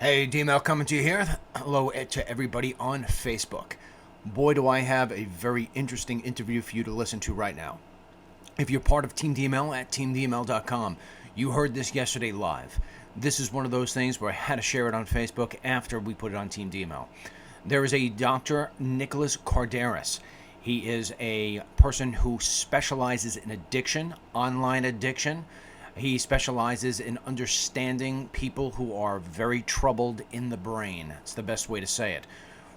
Hey, DML coming to you here. Hello to everybody on Facebook. Boy, do I have a very interesting interview for you to listen to right now. If you're part of Team DML at teamdml.com, you heard this yesterday live. This is one of those things where I had to share it on Facebook after we put it on Team DML. There is a Dr. Nicholas Kardaras. He is a person who specializes in addiction, online addiction. He specializes in understanding people who are very troubled in the brain. It's the best way to say it.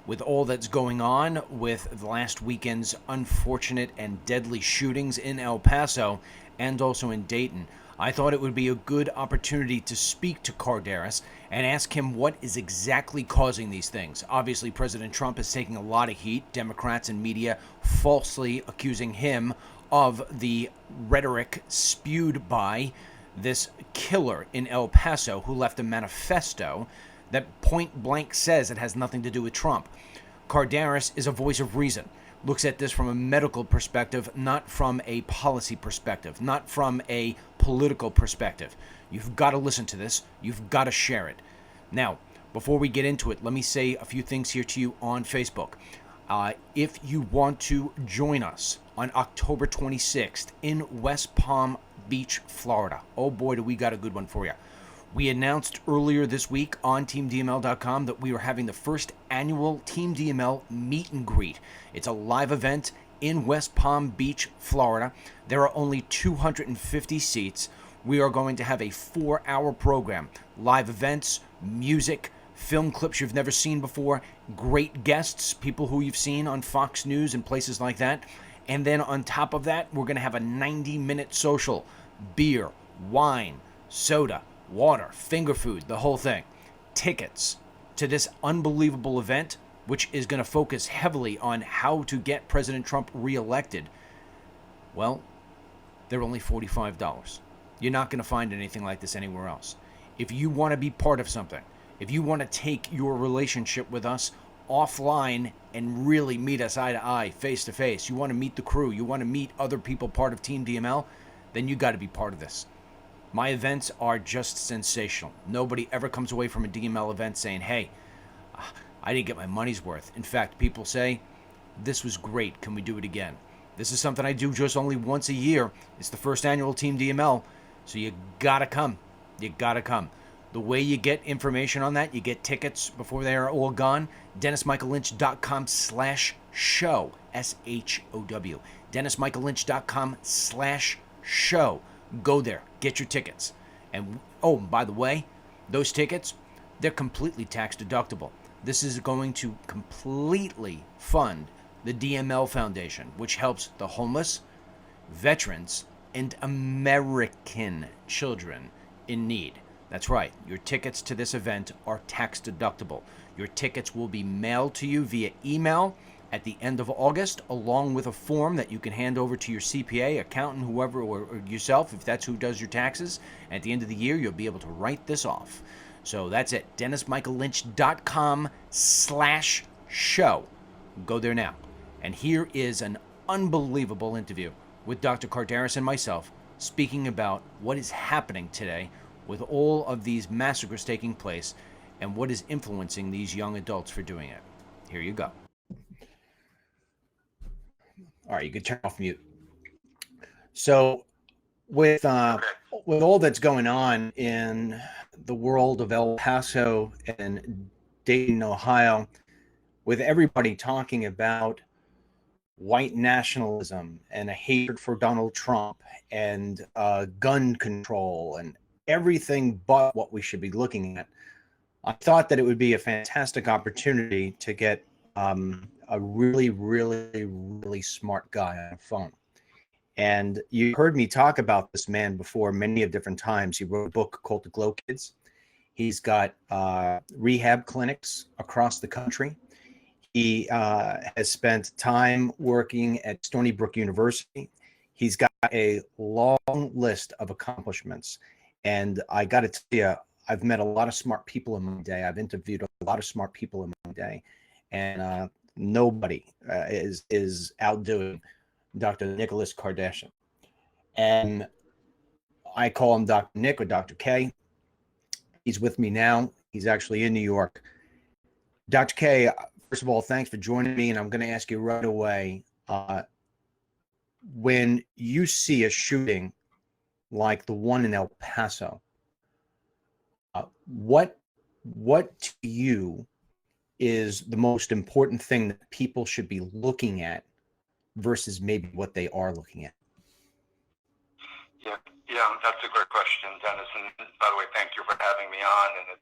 With all that's going on with last weekend's unfortunate and deadly shootings in El Paso and also in Dayton, I thought it would be a good opportunity to speak to Kardaras and ask him what is exactly causing these things. Obviously, President Trump is taking a lot of heat, Democrats and media falsely accusing him of the rhetoric spewed by this killer in El Paso who left a manifesto that point blank says it has nothing to do with Trump. Kardaras is a voice of reason, looks at this from a medical perspective, not from a policy perspective, not from a political perspective. You've got to listen to this. You've got to share it. Now, before we get into it, let me say a few things here to you on Facebook. If you want to join us on October 26th in West Palm Beach, Florida, oh boy, do we got a good one for you. We announced earlier this week on TeamDML.com that we were having the first annual Team DML meet and greet. It's a live event in West Palm Beach, Florida. There are only 250 seats. We are going to have a 4-hour program. Live events, music, film clips you've never seen before, great guests, people who you've seen on Fox News and places like that. And then on top of that, we're going to have a 90-minute social. Beer, wine, soda, water, finger food, the whole thing. Tickets to this unbelievable event, which is going to focus heavily on how to get President Trump reelected, well, they're only $45. You're not going to find anything like this anywhere else. If you want to be part of something, if you want to take your relationship with us offline and really meet us eye to eye, face to face, you want to meet the crew, you want to meet other people part of Team DML, then you got to be part of this. My events are just sensational. Nobody ever comes away from a DML event saying, hey, I didn't get my money's worth. In fact, people say, this was great. Can we do it again? This is something I do just only once a year. It's the first annual Team DML. So you got to come. You got to come. The way you get information on that, you get tickets before they are all gone. DennisMichaelLynch.com/show. SHOW. DennisMichaelLynch.com/show. Go there, get your tickets. And oh, by the way, those tickets, they're completely tax deductible. This is going to completely fund the DML Foundation, which helps the homeless, veterans, and American children in need. That's right, your tickets to this event are tax deductible. Your tickets will be mailed to you via email at the end of August, along with a form that you can hand over to your CPA, accountant, whoever, or yourself, if that's who does your taxes. And at the end of the year, you'll be able to write this off. So that's it. DennisMichaelLynch.com/show. Go there now. And here is an unbelievable interview with Dr. Kardaras and myself speaking about what is happening today with all of these massacres taking place and what is influencing these young adults for doing it. Here you go. All right, you can turn off mute. So, with all that's going on in the world of El Paso and Dayton, Ohio, with everybody talking about white nationalism and a hatred for Donald Trump and gun control and everything but what we should be looking at, I thought that it would be a fantastic opportunity to get a really, really, really smart guy on the phone. And you heard me talk about this man before many of different times. He wrote a book called The Glow Kids. He's got rehab clinics across the country. He has spent time working at Stony Brook University. He's got a long list of accomplishments. And I got to tell you, I've met a lot of smart people in my day. I've interviewed a lot of smart people in my day. And nobody is outdoing Dr. Nicholas Kardaras. And I call him Dr. Nick or Dr. K. He's with me now. He's actually in New York. Dr. K, first of all, thanks for joining me. And I'm going to ask you right away, when you see a shooting like the one in El Paso, what to you is the most important thing that people should be looking at versus maybe what they are looking at? Yeah, that's a great question, Dennis. And by the way, thank you for having me on. And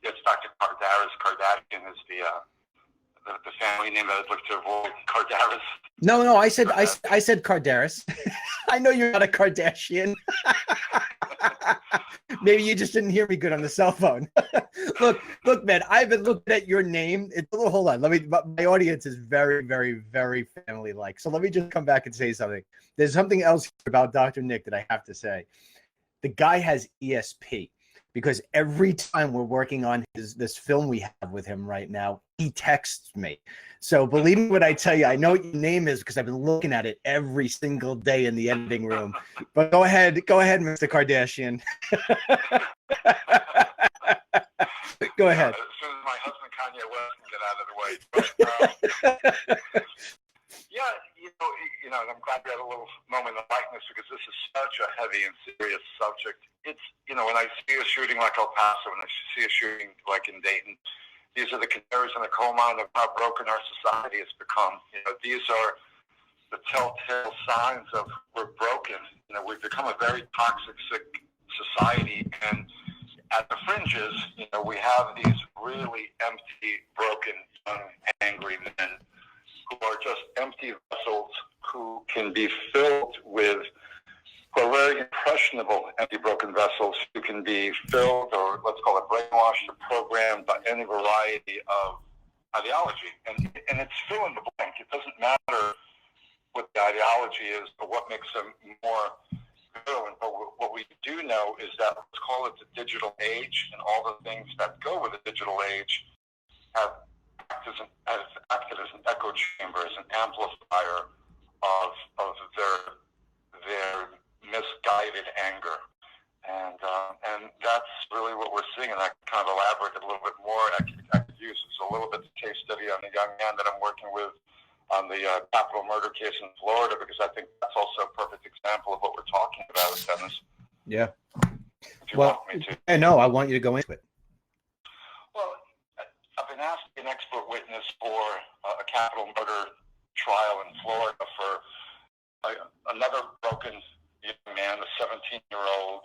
it's Dr. Kardaras. Kardashian is the family name that I'd look to avoid. Kardaras. No, I said Kardaras. I know you're not a Kardashian. Maybe you just didn't hear me good on the cell phone. look, man, I've been looking at your name. Hold on. My audience is very, very, very family-like. So let me just come back and say something. There's something else about Dr. Nick that I have to say. The guy has ESP because every time we're working on this film we have with him right now, he texts me. So believe me when I tell you, I know what your name is because I've been looking at it every single day in the editing room. But go ahead, Mr. Kardashian. Go ahead. As soon as my husband Kanye West can get out of the way. But, you know, and I'm glad we had a little moment of lightness because this is such a heavy and serious subject. It's, you know, when I see a shooting like El Paso, when I see a shooting like in Dayton, these are the canaries in the coal mine of how broken our society has become. You know, these are the telltale signs of we're broken. You know, we've become a very toxic, sick society, and at the fringes, you know, we have these really empty, broken, young, angry men who are just empty vessels who can be filled with, who are very impressionable, empty, broken vessels who can be filled, or let's call it brainwashed or programmed by any variety of ideology. And it's fill in the blank. It doesn't matter what the ideology is or what makes them more virulent. But what we do know is that, let's call it the digital age, and all the things that go with the digital age have acted as an echo chamber, as an amplifier of their misguided anger. And that's really what we're seeing, and I kind of elaborate a little bit more. I could use a little bit of case study on the young man that I'm working with on the capital murder case in Florida, because I think that's also a perfect example of what we're talking about, Dennis. Yeah. If you want me to. No, I want you to go into it. Well, I've been asked to be an expert witness for a capital murder trial in Florida for another broken young man, a 17-year-old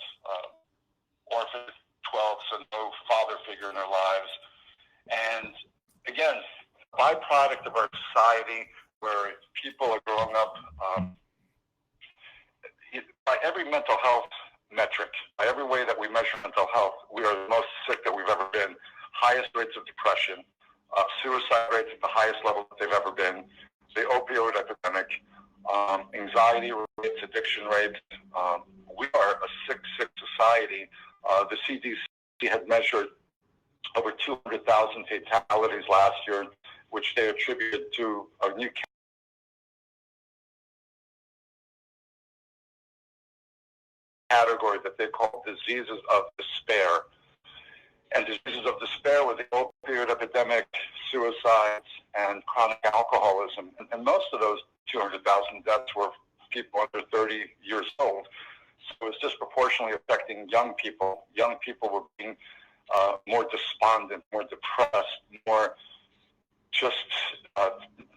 orphan, 12, so no father figure in their lives. And again, byproduct of our society where people are growing up by every mental health metric, by every way that we measure mental health, we are the most sick that we've ever been. Highest rates of depression, suicide rates at the highest level that they've ever been, the opioid epidemic, anxiety rates, addiction rates. We are a sick society. The CDC had measured over 200,000 fatalities last year, which they attributed to a new category that they call diseases of despair. And diseases of despair were the opioid epidemic, suicides, and chronic alcoholism. And most of those 200,000 deaths were people under 30 years old. So it was disproportionately affecting young people. Young people were being more despondent, more depressed, more just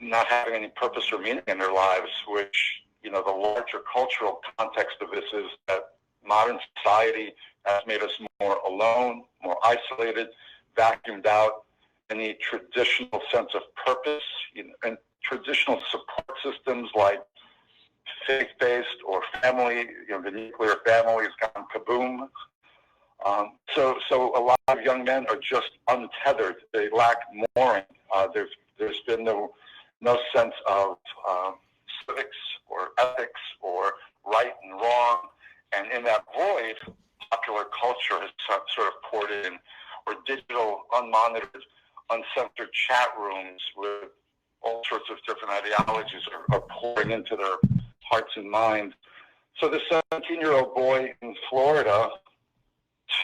not having any purpose or meaning in their lives, which, you know, the larger cultural context of this is that modern society has made us more alone, more isolated, vacuumed out any traditional sense of purpose, you know, and traditional support systems like faith-based or family, you know, the nuclear family has gone kaboom. So a lot of young men are just untethered. They lack mooring. There's been no sense of civics or ethics or right and wrong. And in that void, popular culture has sort of poured in, or digital, unmonitored, uncensored chat rooms with all sorts of different ideologies are pouring into their hearts and minds. So this 17-year-old boy in Florida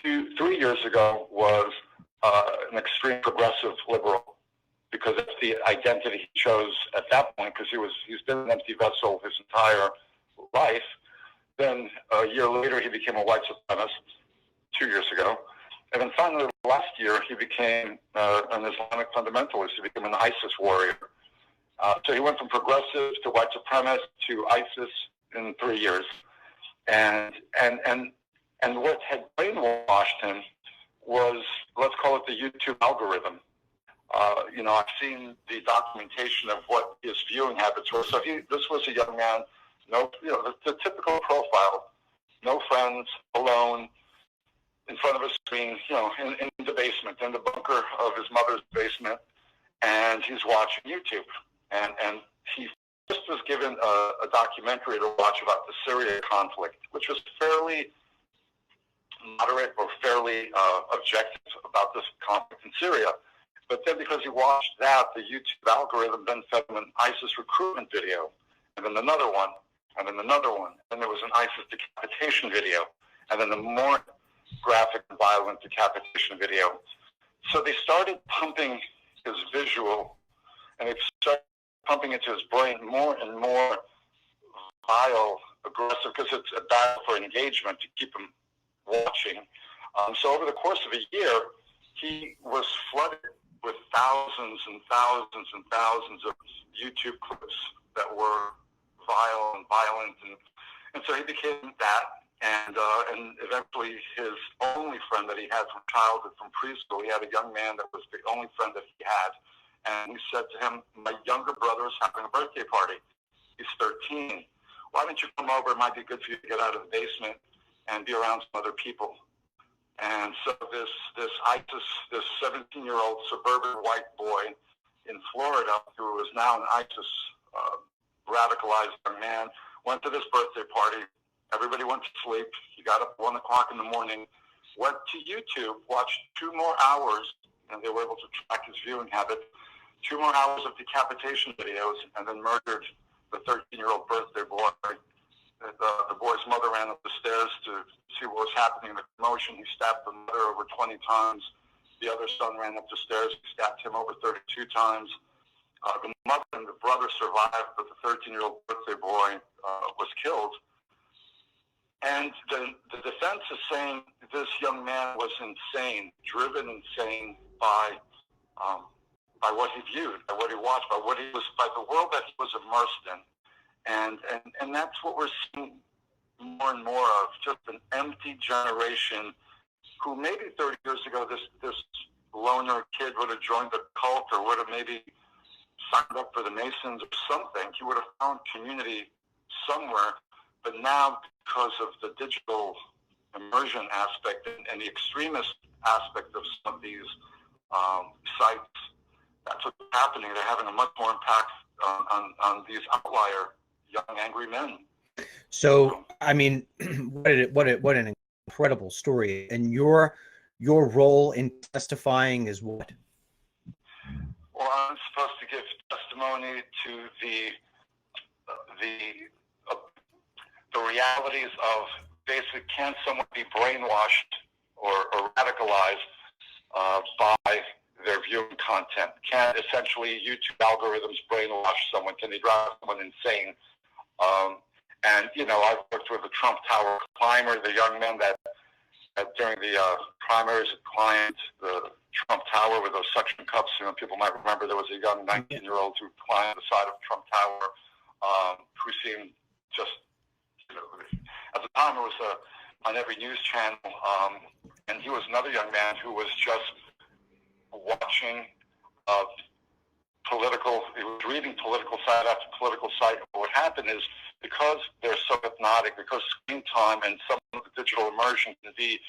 3 years ago was an extreme progressive liberal, because it's the identity he chose at that point, because he's been an empty vessel his entire life. Then a year later, he became a white supremacist, 2 years ago. And then finally, last year, he became an Islamic fundamentalist. He became an ISIS warrior. So he went from progressive to white supremacist to ISIS in 3 years. And what had brainwashed him was, let's call it the YouTube algorithm. I've seen the documentation of what his viewing habits were. So this was a young man, the typical profile, no friends, alone, in front of a screen, in the basement, in the bunker of his mother's basement, and he's watching YouTube. And he just was given a documentary to watch about the Syria conflict, which was fairly moderate or fairly objective about this conflict in Syria. But then because he watched that, the YouTube algorithm then fed him an ISIS recruitment video, and then another one, and then another one. And there was an ISIS decapitation video, and then a more graphic and violent decapitation video. So they started pumping his visual, and they started pumping into his brain more and more vile, aggressive, because it's a battle for engagement to keep him watching. So over the course of a year, he was flooded with thousands and thousands and thousands of YouTube clips that were vile and violent, and so he became that, and eventually his only friend that he had from childhood, from preschool, he had a young man that was the only friend that he had, and he said to him, "My younger brother is having a birthday party. He's 13. Why don't you come over? It might be good for you to get out of the basement and be around some other people." And so this 17-year-old suburban white boy in Florida, who is now an ISIS radicalized young man, went to this birthday party. Everybody went to sleep. He got up at 1 o'clock in the morning, went to YouTube, watched 2 more hours, and they were able to track his viewing habit, 2 more hours of decapitation videos, and then murdered the 13-year-old birthday boy. The boy's mother ran up the stairs to see what was happening in the commotion. He stabbed the mother over 20 times. The other son ran up the stairs. He stabbed him over 32 times. The mother and the brother survived, but the 13-year-old birthday boy was killed. And the defense is saying this young man was insane, driven insane by what he viewed, by what he watched, by the world that he was immersed in. And that's what we're seeing more and more of, just an empty generation who maybe 30 years ago this loner kid would have joined the cult or would have maybe signed up for the Masons or something. He would have found community somewhere. But now, because of the digital immersion aspect and the extremist aspect of some of these sites, that's what's happening. They're having a much more impact on these outlier young angry men. So, I mean, what an incredible story. And your role in testifying is what? Well, I'm supposed to give testimony to the realities of basically, can someone be brainwashed or radicalized by their viewing content? Can essentially YouTube algorithms brainwash someone? Can they drive someone insane? And I've worked with the Trump Tower climber, the young men that during the primaries climbed the Trump Tower with those suction cups. People might remember there was a young 19-year-old who climbed the side of Trump Tower, who seemed just, at the time it was on every news channel, and he was another young man who was just watching he was reading political site after political site. What happened is, because they're so hypnotic, because screen time and some of the digital immersion can be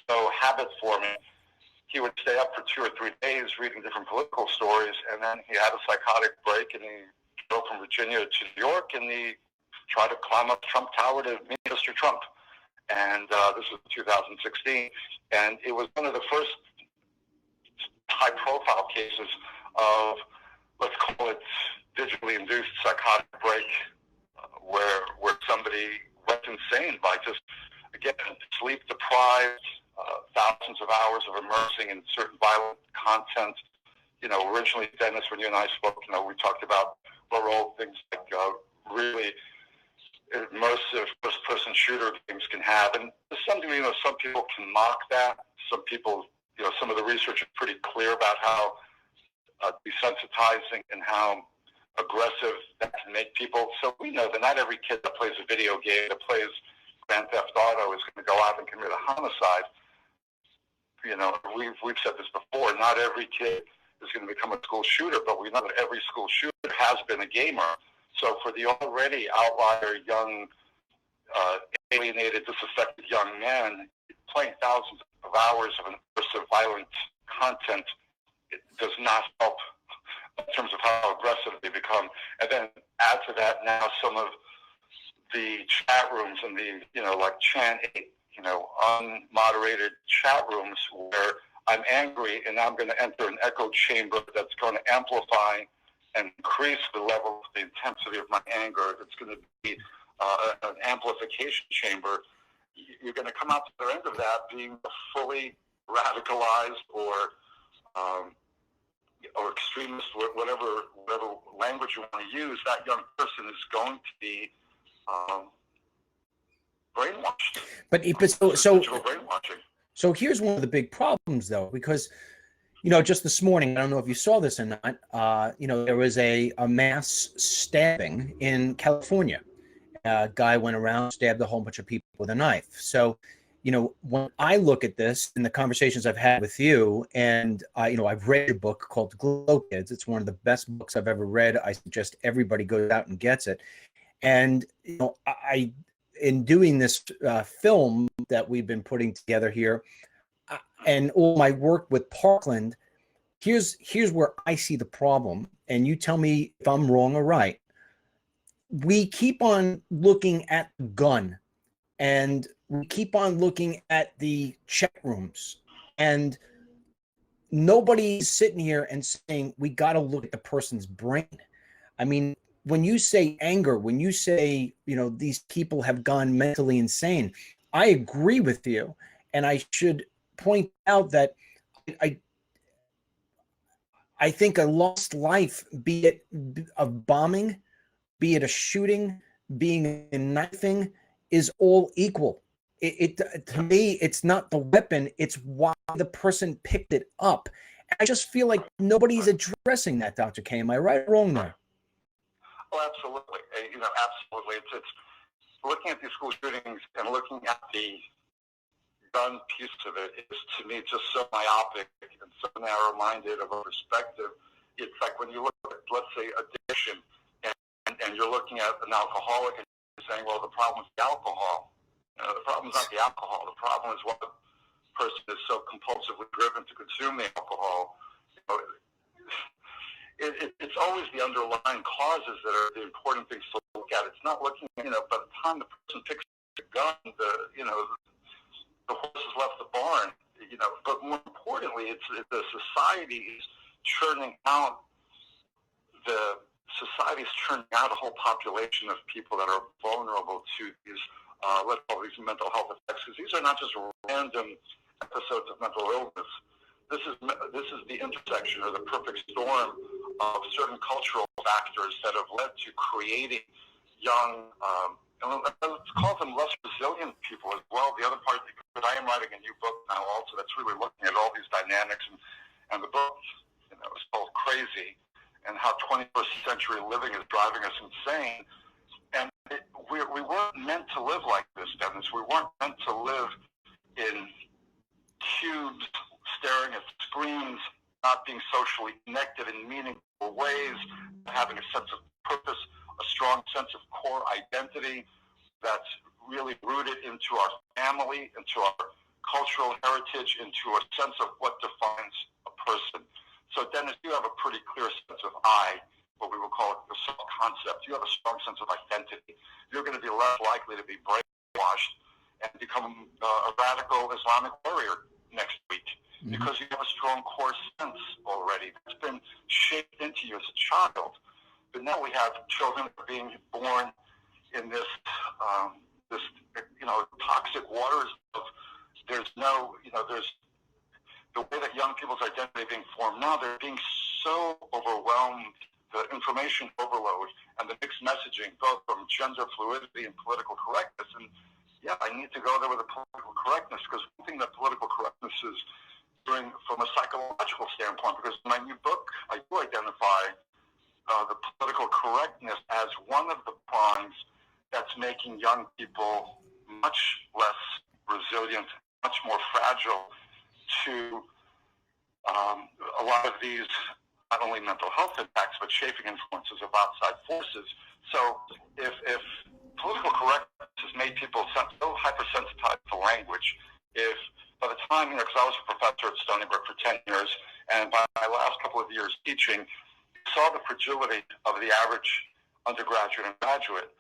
so habit-forming, he would stay up for 2 or 3 days reading different political stories, and then he had a psychotic break, and he drove from Virginia to New York, and he tried to climb up Trump Tower to meet Mr. Trump. And this was 2016, and it was one of the first high-profile cases of, let's call it, digitally induced psychotic break, where somebody went insane by just, again, sleep-deprived, thousands of hours of immersing in certain violent content. Originally, Dennis, when you and I spoke, we talked about what role things like really immersive first-person shooter games can have. And to some degree, some people can mock that. Some people, some of the research is pretty clear about how desensitizing and how aggressive that can make people. So we know that not every kid that plays a video game, that plays Grand Theft Auto, is going to go out and commit a homicide. We've said this before. Not every kid is going to become a school shooter, but we know that every school shooter has been a gamer. So for the already outlier, young, alienated, disaffected young man, playing thousands of hours of immersive violent content, it does not help in terms of how aggressive they become. And then add to that now some of the chat rooms and the, like Chan 8, unmoderated chat rooms where I'm angry and I'm going to enter an echo chamber that's going to amplify and increase the level of the intensity of my anger. It's going to be an amplification chamber. You're going to come out to the end of that being fully radicalized or extremist, whatever language you want to use. That young person is going to be brainwashed. But digital brainwashing. So here's one of the big problems, though, because just this morning, I don't know if you saw this or not. There was a mass stabbing in California. A guy went around, stabbed a whole bunch of people with a knife. So, when I look at this in the conversations I've had with you, and I've read a book called Glow Kids. It's one of the best books I've ever read. I suggest everybody goes out and gets it. And in doing this film that we've been putting together here, and all my work with Parkland, here's where I see the problem, and you tell me if I'm wrong or right. We keep on looking at the gun, and we keep on looking at the chat rooms, and nobody's sitting here and saying we got to look at the person's brain. I mean, when you say anger, when you say, these people have gone mentally insane, I agree with you. And I should point out that I think a lost life, be it a bombing, be it a shooting, being a knifing, is all equal. To me, it's not the weapon, it's why the person picked it up. I just feel like nobody's addressing that, Dr. K. Am I right or wrong there? Well, absolutely. Absolutely. It's looking at these school shootings and looking at the gun piece of it is, to me, just so myopic and so narrow-minded of a perspective. It's like when you look at, let's say, addiction, and you're looking at an alcoholic and you're saying, well, the problem is the alcohol. The problem is not the alcohol. The problem is what the person is so compulsively driven to consume the alcohol. It's always the underlying causes that are the important things to look at. It's not looking, by the time the person picks the gun, the horse has left the barn, But more importantly, it's the society is churning out a whole population of people that are vulnerable to these, let's call these mental health effects, because these are not just random episodes of mental illness. This is the intersection or the perfect storm of certain cultural factors that have led to creating young, let's call them less resilient people as well. The other part, because I am writing a new book now also that's really looking at all these dynamics, and the book is called Crazy, and how 21st century living is driving us insane. And we weren't meant to live like this, Dennis. We weren't meant to live in cubes, staring at screens, not being socially connected in meaningful ways, having a sense of purpose, a strong sense of core identity that's really rooted into our family, into our cultural heritage, into a sense of what defines a person. So, Dennis, you have a pretty clear sense of I, what we would call the self-concept. You have a strong sense of identity. You're going to be less likely to be brainwashed and become a radical Islamic warrior next week, because you have a strong core sense already that's been shaped into you as a child. But now we have children being born in this toxic waters of there's no, there's the way that young people's identity being formed now, they're being so overwhelmed, the information overload and the mixed messaging, both from gender fluidity and political correctness. And yeah, I need to go there with the political correctness, because one thing that political correctness is doing from a psychological standpoint, because in my new book, I do identify the political correctness as one of the prongs that's making young people much less resilient, much more fragile to a lot of these, not only mental health impacts, but shaping influences of outside forces. So if political correctness has made people so hypersensitized to language, if by the time, because I was a professor at Stony Brook for 10 years, and by my last couple of years teaching, saw the fragility of the average undergraduate and graduate,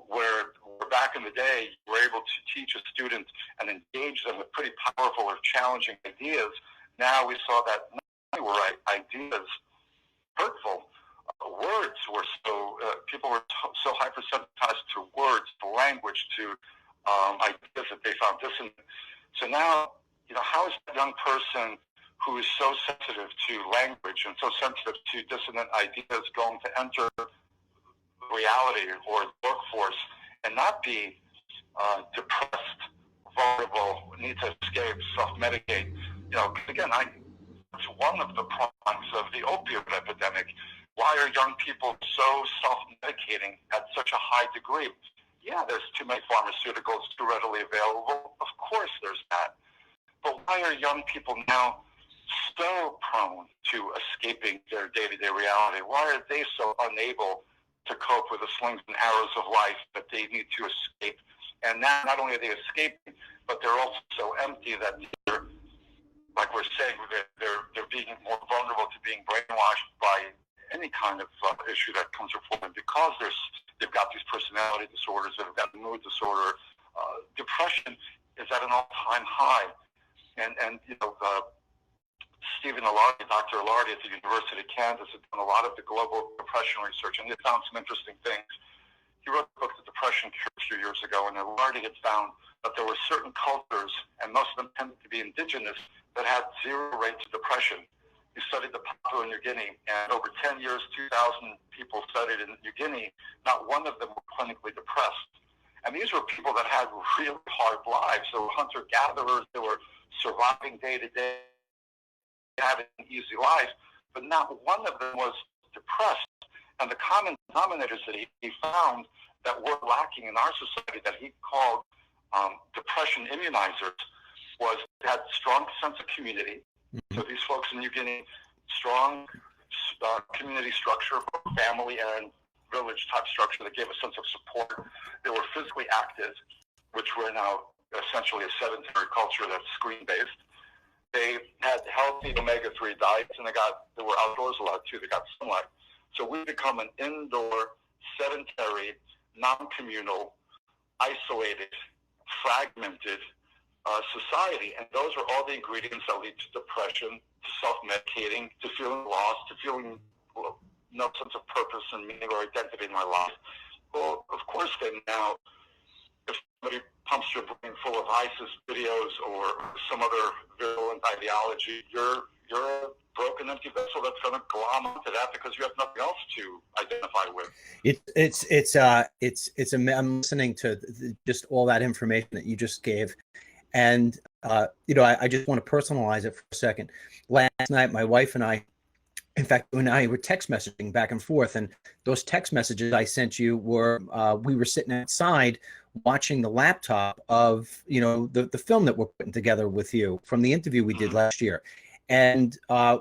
where back in the day, you were able to teach a student and engage them with pretty powerful or challenging ideas. Now we saw that not only were ideas hurtful, words were people were so hypersensitized to words, to language, to ideas that they found dissonant. So now, how is a young person who is so sensitive to language and so sensitive to dissonant ideas going to enter reality or the workforce and not be depressed, vulnerable, need to escape, self-medicate? Again, it's one of the prongs of the opioid epidemic. Why are young people so self-medicating at such a high degree? Yeah, there's too many pharmaceuticals too readily available. Of course there's that. But why are young people now so prone to escaping their day-to-day reality? Why are they so unable to cope with the slings and arrows of life that they need to escape? And now not only are they escaping, but they're also so empty that they're, like we're saying, they're being more vulnerable to being brainwashed by any kind of issue that comes before them, because they've got these personality disorders, they've got mood disorder. Depression is at an all-time high. And Stephen Ilardi, Dr. Ilardi at the University of Kansas, has done a lot of the global depression research, and he found some interesting things. He wrote the book, The Depression Cure, a few years ago, and Ilardi had found that there were certain cultures, and most of them tended to be indigenous, that had zero rates of depression. He studied the Papua New Guinea, and over 10 years, 2,000 people studied in New Guinea. Not one of them were clinically depressed. And these were people that had really hard lives. They were hunter-gatherers. They were surviving day to day, having an easy life, but not one of them was depressed. And the common denominators that he found that were lacking in our society, that he called depression immunizers, was they had strong sense of community. Mm-hmm. So these folks in New Guinea, strong community structure, family and village type structure that gave a sense of support. They were physically active, which we're now essentially a sedentary culture that's screen-based. They had healthy omega-3 diets, and they were outdoors a lot too. They got sunlight. So we become an indoor, sedentary, non-communal, isolated, fragmented society. And those are all the ingredients that lead to depression, to self-medicating, to feeling lost, to feeling no sense of purpose and meaning or identity in my life. Well, of course, then now, if somebody pumps your brain full of ISIS videos or some other virulent ideology, you're a broken, empty vessel that's going to glom onto that because you have nothing else to identify with. I'm listening to just all that information that you just gave, and I just want to personalize it for a second. Last night, my wife and I, in fact, you and I were text messaging back and forth, and those text messages I sent you were we were sitting outside watching the laptop of the film that we're putting together with you from the interview we did last year, and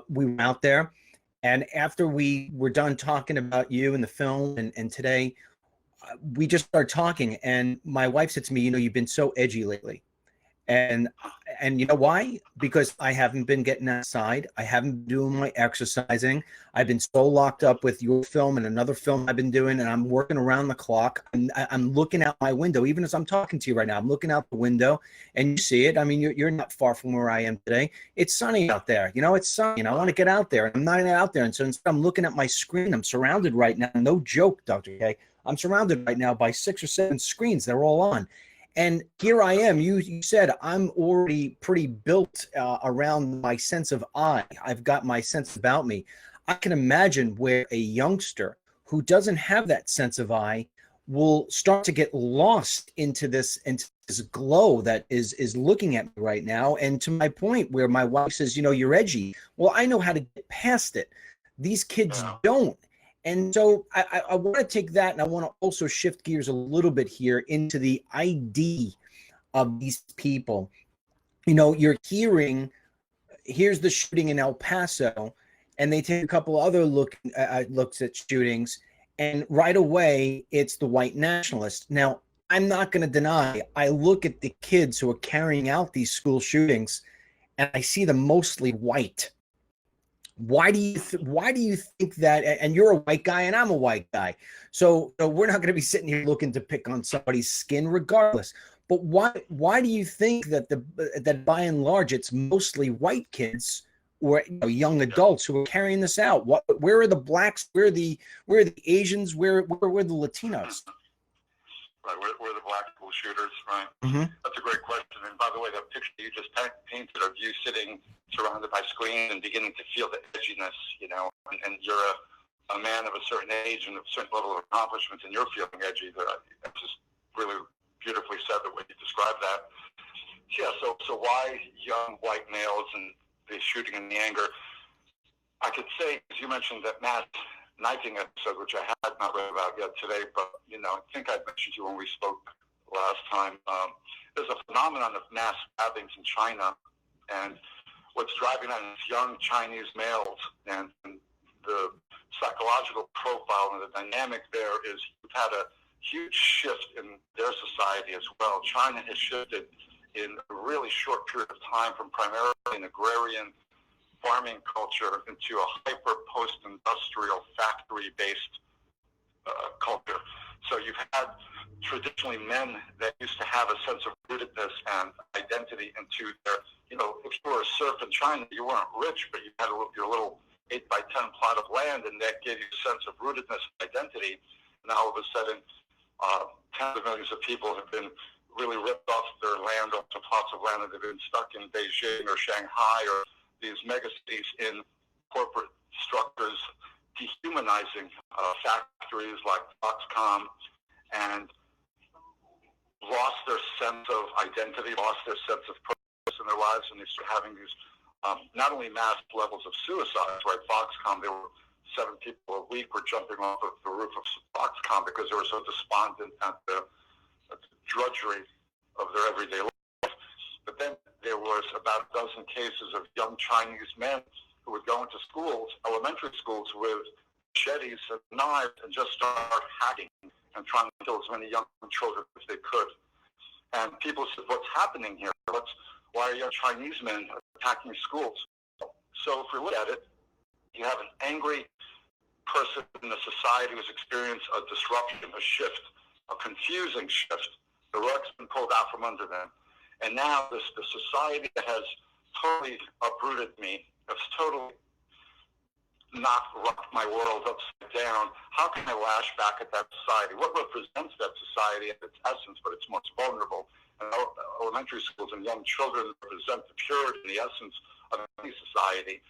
we were out there, and after we were done talking about you and the film and today, we just started talking, and my wife said to me, you've been so edgy lately. And you know why? Because I haven't been getting outside. I haven't been doing my exercising. I've been so locked up with your film and another film I've been doing, and I'm working around the clock. I'm looking out my window, even as I'm talking to you right now. I'm looking out the window, and you see it. I mean, you're not far from where I am today. It's sunny out there. It's sunny, and I want to get out there. I'm not out there, and so instead I'm looking at my screen. I'm surrounded right now. No joke, Dr. K. I'm surrounded right now by 6 or 7 screens. They're all on. And here I am. You said I'm already pretty built around my sense of I. I've got my sense about me. I can imagine where a youngster who doesn't have that sense of I will start to get lost into this glow that is looking at me right now. And to my point, where my wife says, you're edgy. Well, I know how to get past it. These kids Yeah. don't. And so I want to take that, and I want to also shift gears a little bit here into the ID of these people. You're here's the shooting in El Paso, and they take a couple other looks at shootings, and right away it's the white nationalist. Now, I'm not going to deny, I look at the kids who are carrying out these school shootings, and I see them mostly white. Why do you think that? And you're a white guy, and I'm a white guy, so we're not going to be sitting here looking to pick on somebody's skin, regardless. But why do you think that by and large it's mostly white kids or young adults who are carrying this out? Where are the blacks? Where are the Asians? Where are the Latinos? Right, we're the black school shooters, right? Mm-hmm. That's a great question. And by the way, that picture you just painted of you sitting surrounded by screens and beginning to feel the edginess, and you're a man of a certain age and a certain level of accomplishments, and you're feeling edgy. That's just really beautifully said the way you described that. Yeah, so why young white males and the shooting and the anger? I could say, as you mentioned, that mass knifing episode, which I had not read about yet today, but I think I mentioned to you when we spoke last time. There's a phenomenon of mass stabbings in China, and what's driving that is young Chinese males, and the psychological profile and the dynamic there is you've had a huge shift in their society as well. China has shifted in a really short period of time from primarily an agrarian farming culture into a hyper post-industrial factory-based culture. So you've had traditionally men that used to have a sense of rootedness and identity into their, if you were a serf in China, you weren't rich, but you had your little 8 by 10 plot of land, and that gave you a sense of rootedness and identity. Now all of a sudden, tens of millions of people have been really ripped off their land, off the plots of land that have been stuck in Beijing or Shanghai or these megacities in corporate structures, dehumanizing factories like Foxconn, and lost their sense of identity, lost their sense of purpose in their lives, and they start having these not only mass levels of suicides, right? Foxconn, there were 7 people a week were jumping off of the roof of Foxconn because they were so despondent at the drudgery of their everyday life. But then there was about a dozen cases of young Chinese men who would go into schools, elementary schools, with machetes and knives and just start hacking and trying to kill as many young children as they could. And people said, what's happening here? Why are young Chinese men attacking schools? So if we look at it, you have an angry person in the society who's experienced a disruption, a shift, a confusing shift. The rug's been pulled out from under them. And now the society that has totally uprooted me, has totally rocked my world upside down. How can I lash back at that society? What represents that society at its essence, but it's most vulnerable? And elementary schools and young children represent the purity and the essence of any society.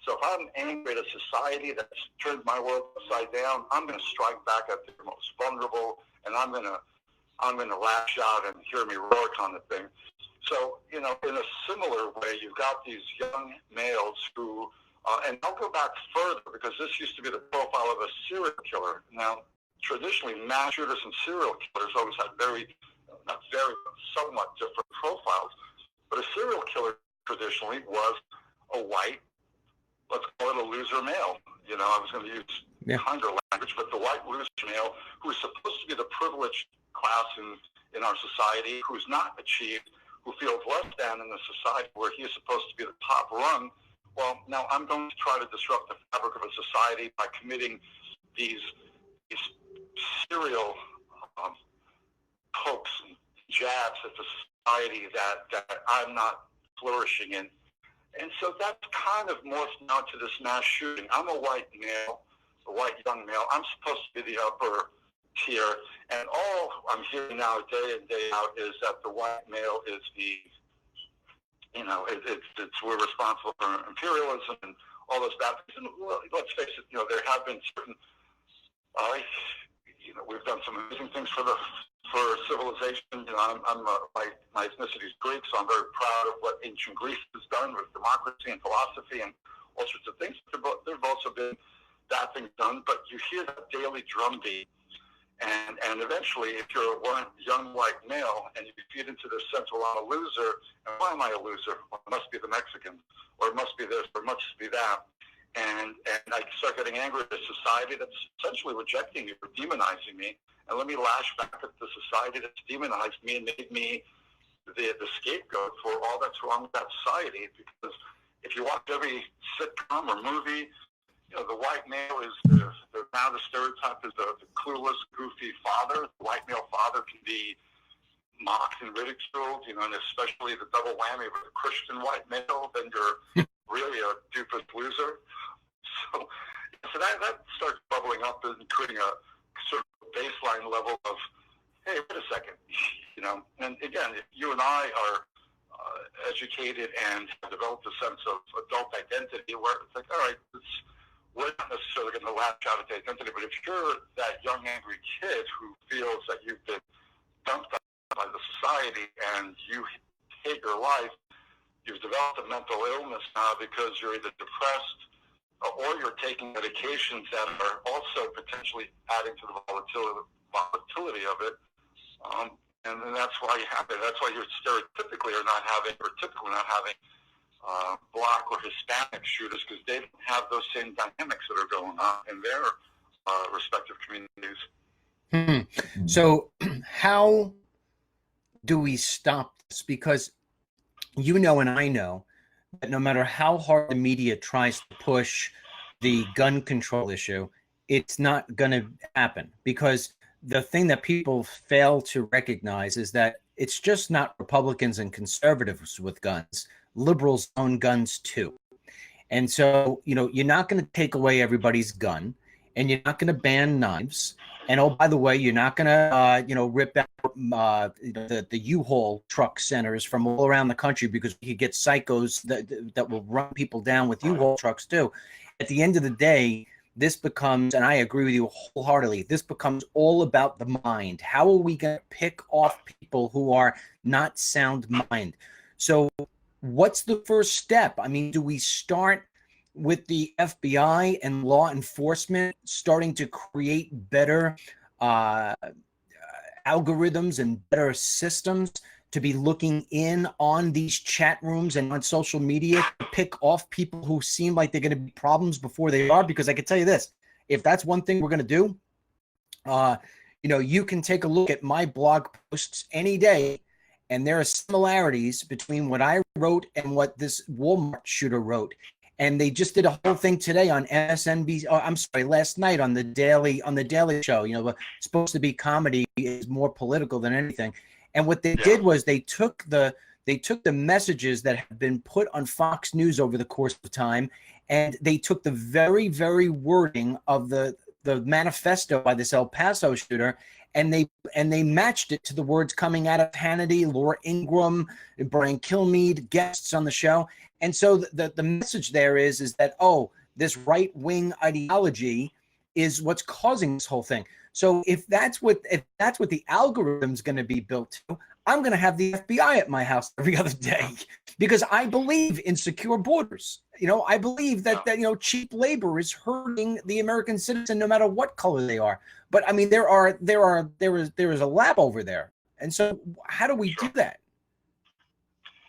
So if I'm angry at a society that's turned my world upside down, I'm going to strike back at the most vulnerable, and I'm going to lash out and hear me roar kind of thing. So, in a similar way, you've got these young males who, and I'll go back further because this used to be the profile of a serial killer. Now, traditionally, mass shooters and serial killers always had somewhat different profiles. But a serial killer traditionally was a white, let's call it a loser male. I was going to use kinder language, but the white loser male who is supposed to be the privileged class in our society, who's not achieved, who feels less than in the society where he is supposed to be the top rung. Well, now I'm going to try to disrupt the fabric of a society by committing these serial pokes and jabs at the society that I'm not flourishing in. And so that's kind of morphed now to this mass shooting. I'm a white male, a white young male. I'm supposed to be the upper here, and all I'm hearing now, day in, day out, is that the white male is the, we're responsible for imperialism and all those bad things. And let's face it, there have been certain, we've done some amazing things for civilization. My ethnicity is Greek, so I'm very proud of what ancient Greece has done with democracy and philosophy and all sorts of things. There have also been bad things done, but you hear that daily drumbeat. And eventually, if you're a young white male and you feed into this sense, well, I'm a loser, and why am I a loser? Well, it must be the Mexicans, or it must be this, or it must be that. And I start getting angry at a society that's essentially rejecting me or demonizing me. And let me lash back at the society that's demonized me and made me the scapegoat for all that's wrong with that society. Because if you watch every sitcom or movie, the white male is now the stereotype is the clueless, goofy father. The white male father can be mocked and ridiculed, and especially the double whammy with a Christian white male, then you're really a doofus loser. So that starts bubbling up and creating a sort of baseline level of, hey, wait a second, And again, if you and I are educated and have developed a sense of adult identity, where it's like, all right, we're not necessarily going to latch out at the identity, but if you're that young, angry kid who feels that you've been dumped on by the society and you hate your life, you've developed a mental illness now because you're either depressed or you're taking medications that are also potentially adding to the volatility of it. And then that's why you have it. That's why you're stereotypically are not having, or typically not having, Black or Hispanic shooters, because they don't have those same dynamics that are going on in their respective communities. So how do we stop this? Because and I know that no matter how hard the media tries to push the gun control issue, it's not going to happen, because the thing that people fail to recognize is that it's just not Republicans and conservatives with guns. Liberals own guns too. And so, you're not going to take away everybody's gun, and you're not going to ban knives. And oh, by the way, you're not going to, rip out the U-Haul truck centers from all around the country, because you get psychos that will run people down with U-Haul trucks too. At the end of the day, this becomes, and I agree with you wholeheartedly, this becomes all about the mind. How are we going to pick off people who are not sound mind? So what's the first step? I mean, do we start with the FBI and law enforcement starting to create better algorithms and better systems to be looking in on these chat rooms and on social media to pick off people who seem like they're going to be problems before they are? Because I can tell you this, if that's one thing we're going to do, you can take a look at my blog posts any day, and there are similarities between what I wrote and what this Walmart shooter wrote. And they just did a whole thing today on MSNBC. Oh, I'm sorry, last night on the Daily Show. It's supposed to be comedy, is more political than anything. And what they did was they took the messages that have been put on Fox News over the course of time, and they took the very, very wording of the manifesto by this El Paso shooter, and they matched it to the words coming out of Hannity, Laura Ingraham, Brian Kilmeade, guests on the show. And so the message there is that, this right-wing ideology is what's causing this whole thing. So if that's what the algorithm's going to be built to, I'm going to have the FBI at my house every other day, because I believe in secure borders. I believe that cheap labor is hurting the American citizen no matter what color they are. But I mean, there is a lab over there, and so how do we do that?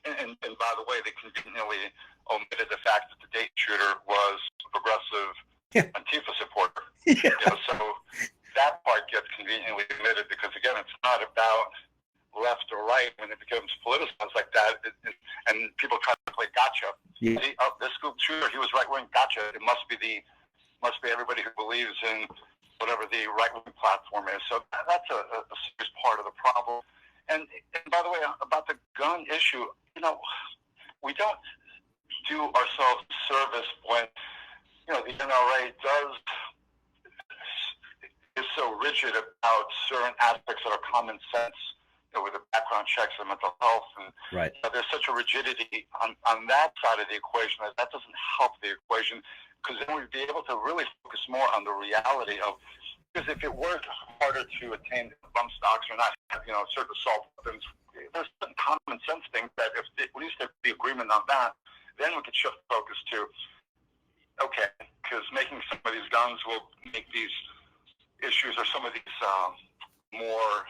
And by the way, they conveniently omitted the fact that the date shooter was a progressive Antifa supporter. So that part gets conveniently omitted, because again, it's not about left or right. When it becomes politicized like that, and people try to play gotcha. See, this school shooter, he was right wing. Gotcha. It must be everybody who believes in whatever the right wing platform is. So that's a serious part of the problem. And by the way, about the gun issue, we don't do ourselves a service when the NRA is so rigid about certain aspects that are common sense, with the background checks and mental health, and Right. there's such a rigidity on that side of the equation that doesn't help the equation, because then we'd be able to really focus more on the reality of, because if it were harder to attain bump stocks or not, certain assault weapons, there's some common sense things that if at least there'd be agreement on that, then we could shift focus to, okay, because making some of these guns will make these issues or some of these more,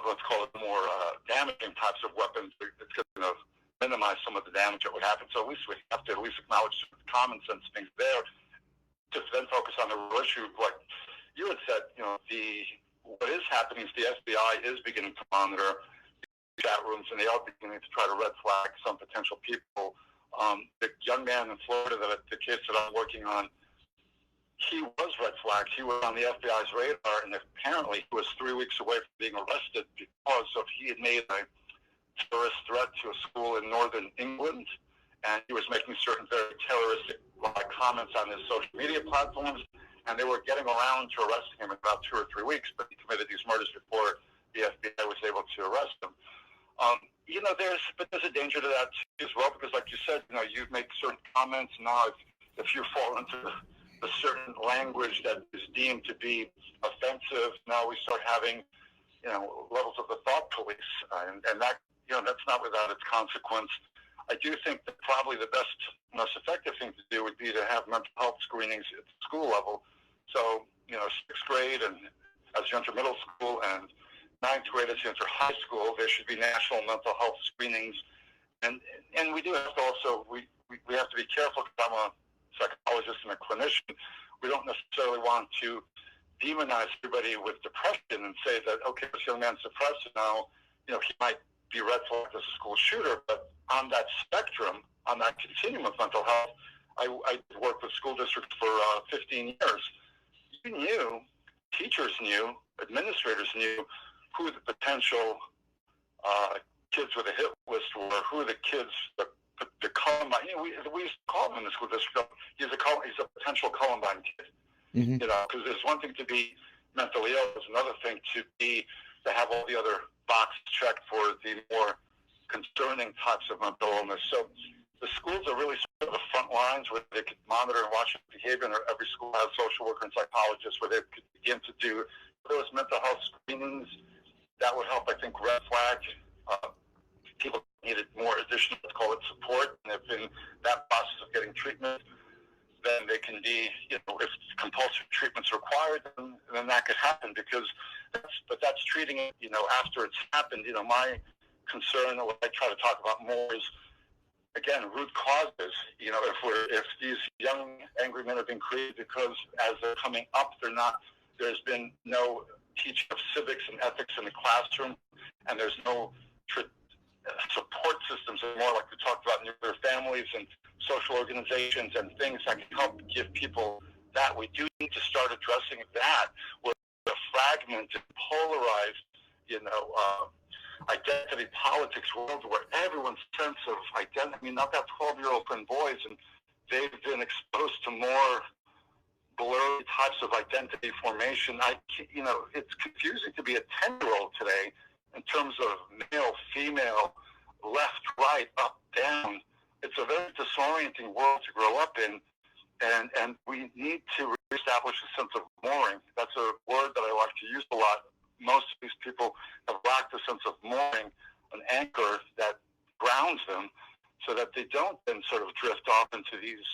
let's call it more damaging types of weapons. It's going to minimize some of the damage that would happen. So at least we have to acknowledge common sense things there to then focus on the real issue. Like you had said, what is happening is the FBI is beginning to monitor chat rooms, and they are beginning to try to red flag some potential people. The young man in Florida, the case that I'm working on, he was red flagged. He was on the FBI's radar, and apparently he was 3 weeks away from being arrested because he had made a terrorist threat to a school in northern England, and he was making certain very terroristic comments on his social media platforms, and they were getting around to arresting him in about 2 or 3 weeks, but he committed these murders before the FBI was able to arrest him. There's a danger to that too, as well, because like you said, you make certain comments. Now, if you fall into a certain language that is deemed to be offensive, now we start having, levels of the thought police, and that, that's not without its consequence. I do think that probably the best, most effective thing to do would be to have mental health screenings at the school level. So, 6th grade and as you enter middle school, and 9th grade as you enter high school, there should be national mental health screenings. And we do have to also, we have to be careful, because I'm a psychologist and a clinician. We don't necessarily want to demonize everybody with depression and say that, okay, this young man's depressed, and now, he might be red flagged as a school shooter. But on that spectrum, on that continuum of mental health, I worked with school districts for 15 years. You knew, teachers knew, administrators knew who the potential kids with a hit list were, who the kids, the Columbine. We used to call him in the school district, he's a potential Columbine kid. Mm-hmm. Because there's one thing to be mentally ill, there's another thing to have all the other boxes checked for the more concerning types of mental illness. So the schools are really sort of the front lines where they could monitor and watch behavior, and every school has social worker and psychologists where they could begin to do those mental health screenings. That would help, I think, red flag people needed more additional, let's call it, support. And if in that process of getting treatment, then they can be, if compulsive treatment's required, then that could happen, because that's treating it, after it's happened. My concern, or what I try to talk about more, is, again, root causes. If these young angry men have been created because as they're coming up, there's been no teaching of civics and ethics in the classroom, and there's no support systems anymore, like we talked about, nuclear families and social organizations and things that can help give people that. We do need to start addressing that, where the fragmented, polarized, identity politics world, where everyone's sense of identity, I've got 12-year-old twin boys, and they've been exposed to more blurry types of identity formation. It's confusing to be a 10-year-old today in terms of male, female, left, right, up, down. It's a very disorienting world to grow up in, and we need to reestablish a sense of mooring. That's a word that I like to use a lot. Most of these people have lacked a sense of mooring, an anchor that grounds them, so that they don't then sort of drift off into these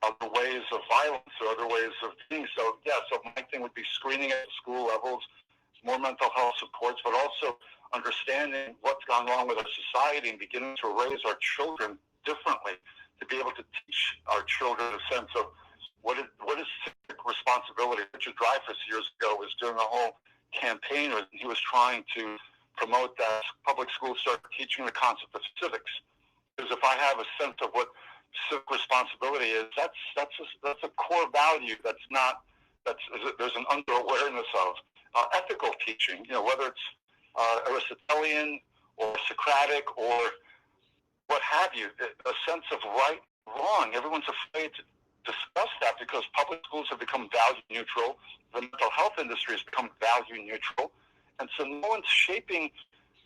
other ways of violence or other ways of being. So my thing would be screening at school levels, more mental health supports, but also understanding what's gone wrong with our society and beginning to raise our children differently, to be able to teach our children a sense of what is civic responsibility. Richard Dreyfuss years ago was doing a whole campaign where he was trying to promote that public schools start teaching the concept of civics. Because if I have a sense of what civic responsibility is, that's a core value there's an under-awareness of. Ethical teaching, whether it's Aristotelian or Socratic or what have you, a sense of right, wrong. Everyone's afraid to discuss that because public schools have become value neutral. The mental health industry has become value neutral. And so no one's shaping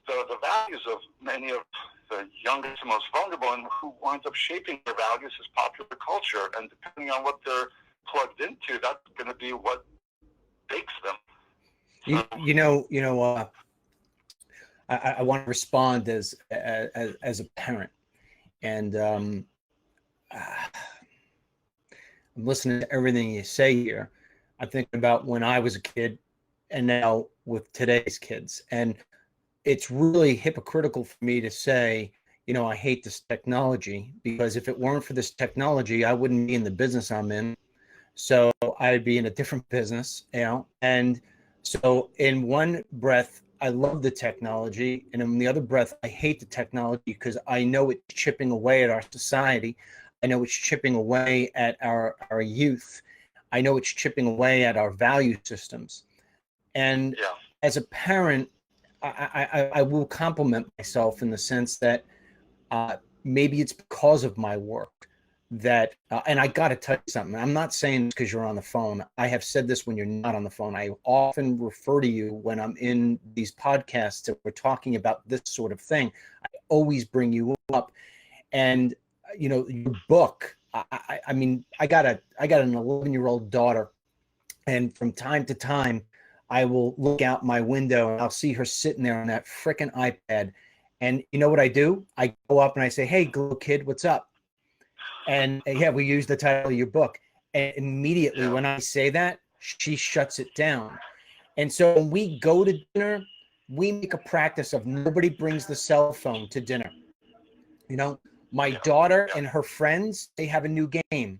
the values of many of the youngest and most vulnerable, and who winds up shaping their values is popular culture. And depending on what they're plugged into, that's going to be what bakes them. I want to respond as a parent, and I'm listening to everything you say here. I'm thinking about when I was a kid, and now with today's kids, and it's really hypocritical for me to say, I hate this technology, because if it weren't for this technology, I wouldn't be in the business I'm in. So I'd be in a different business, and so in one breath, I love the technology, and in the other breath, I hate the technology, because I know it's chipping away at our society. I know it's chipping away at our youth. I know it's chipping away at our value systems. And as a parent, I will compliment myself in the sense that maybe it's because of my work that, and I got to tell you something. I'm not saying this because you're on the phone. I have said this when you're not on the phone. I often refer to you when I'm in these podcasts that we're talking about this sort of thing. I always bring you up, and your book. I mean, I got an 11-year-old daughter, and from time to time, I will look out my window and I'll see her sitting there on that frickin' iPad. And you know what I do? I go up and I say, "Hey, little kid, what's up?" And we use the title of your book. And immediately when I say that, she shuts it down. And so when we go to dinner, we make a practice of nobody brings the cell phone to dinner. My daughter and her friends, they have a new game.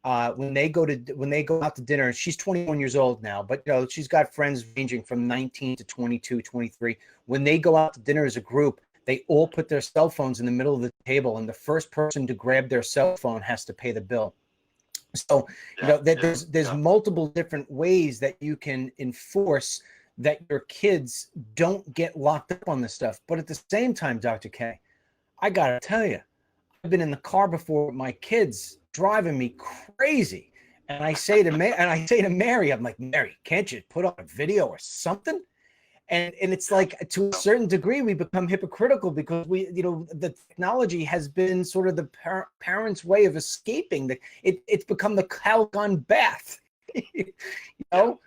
When they go out to dinner, she's 21 years old now, but she's got friends ranging from 19 to 22, 23. When they go out to dinner as a group, they all put their cell phones in the middle of the table, and the first person to grab their cell phone has to pay the bill. So, there's multiple different ways that you can enforce that your kids don't get locked up on this stuff. But at the same time, Dr. K, I got to tell you, I've been in the car before with my kids driving me crazy. And I say to Mary, I'm like, "Mary, can't you put on a video or something?" And it's like, to a certain degree, we become hypocritical, because the technology has been sort of the parents' way of escaping. It's become the Calgon bath. So,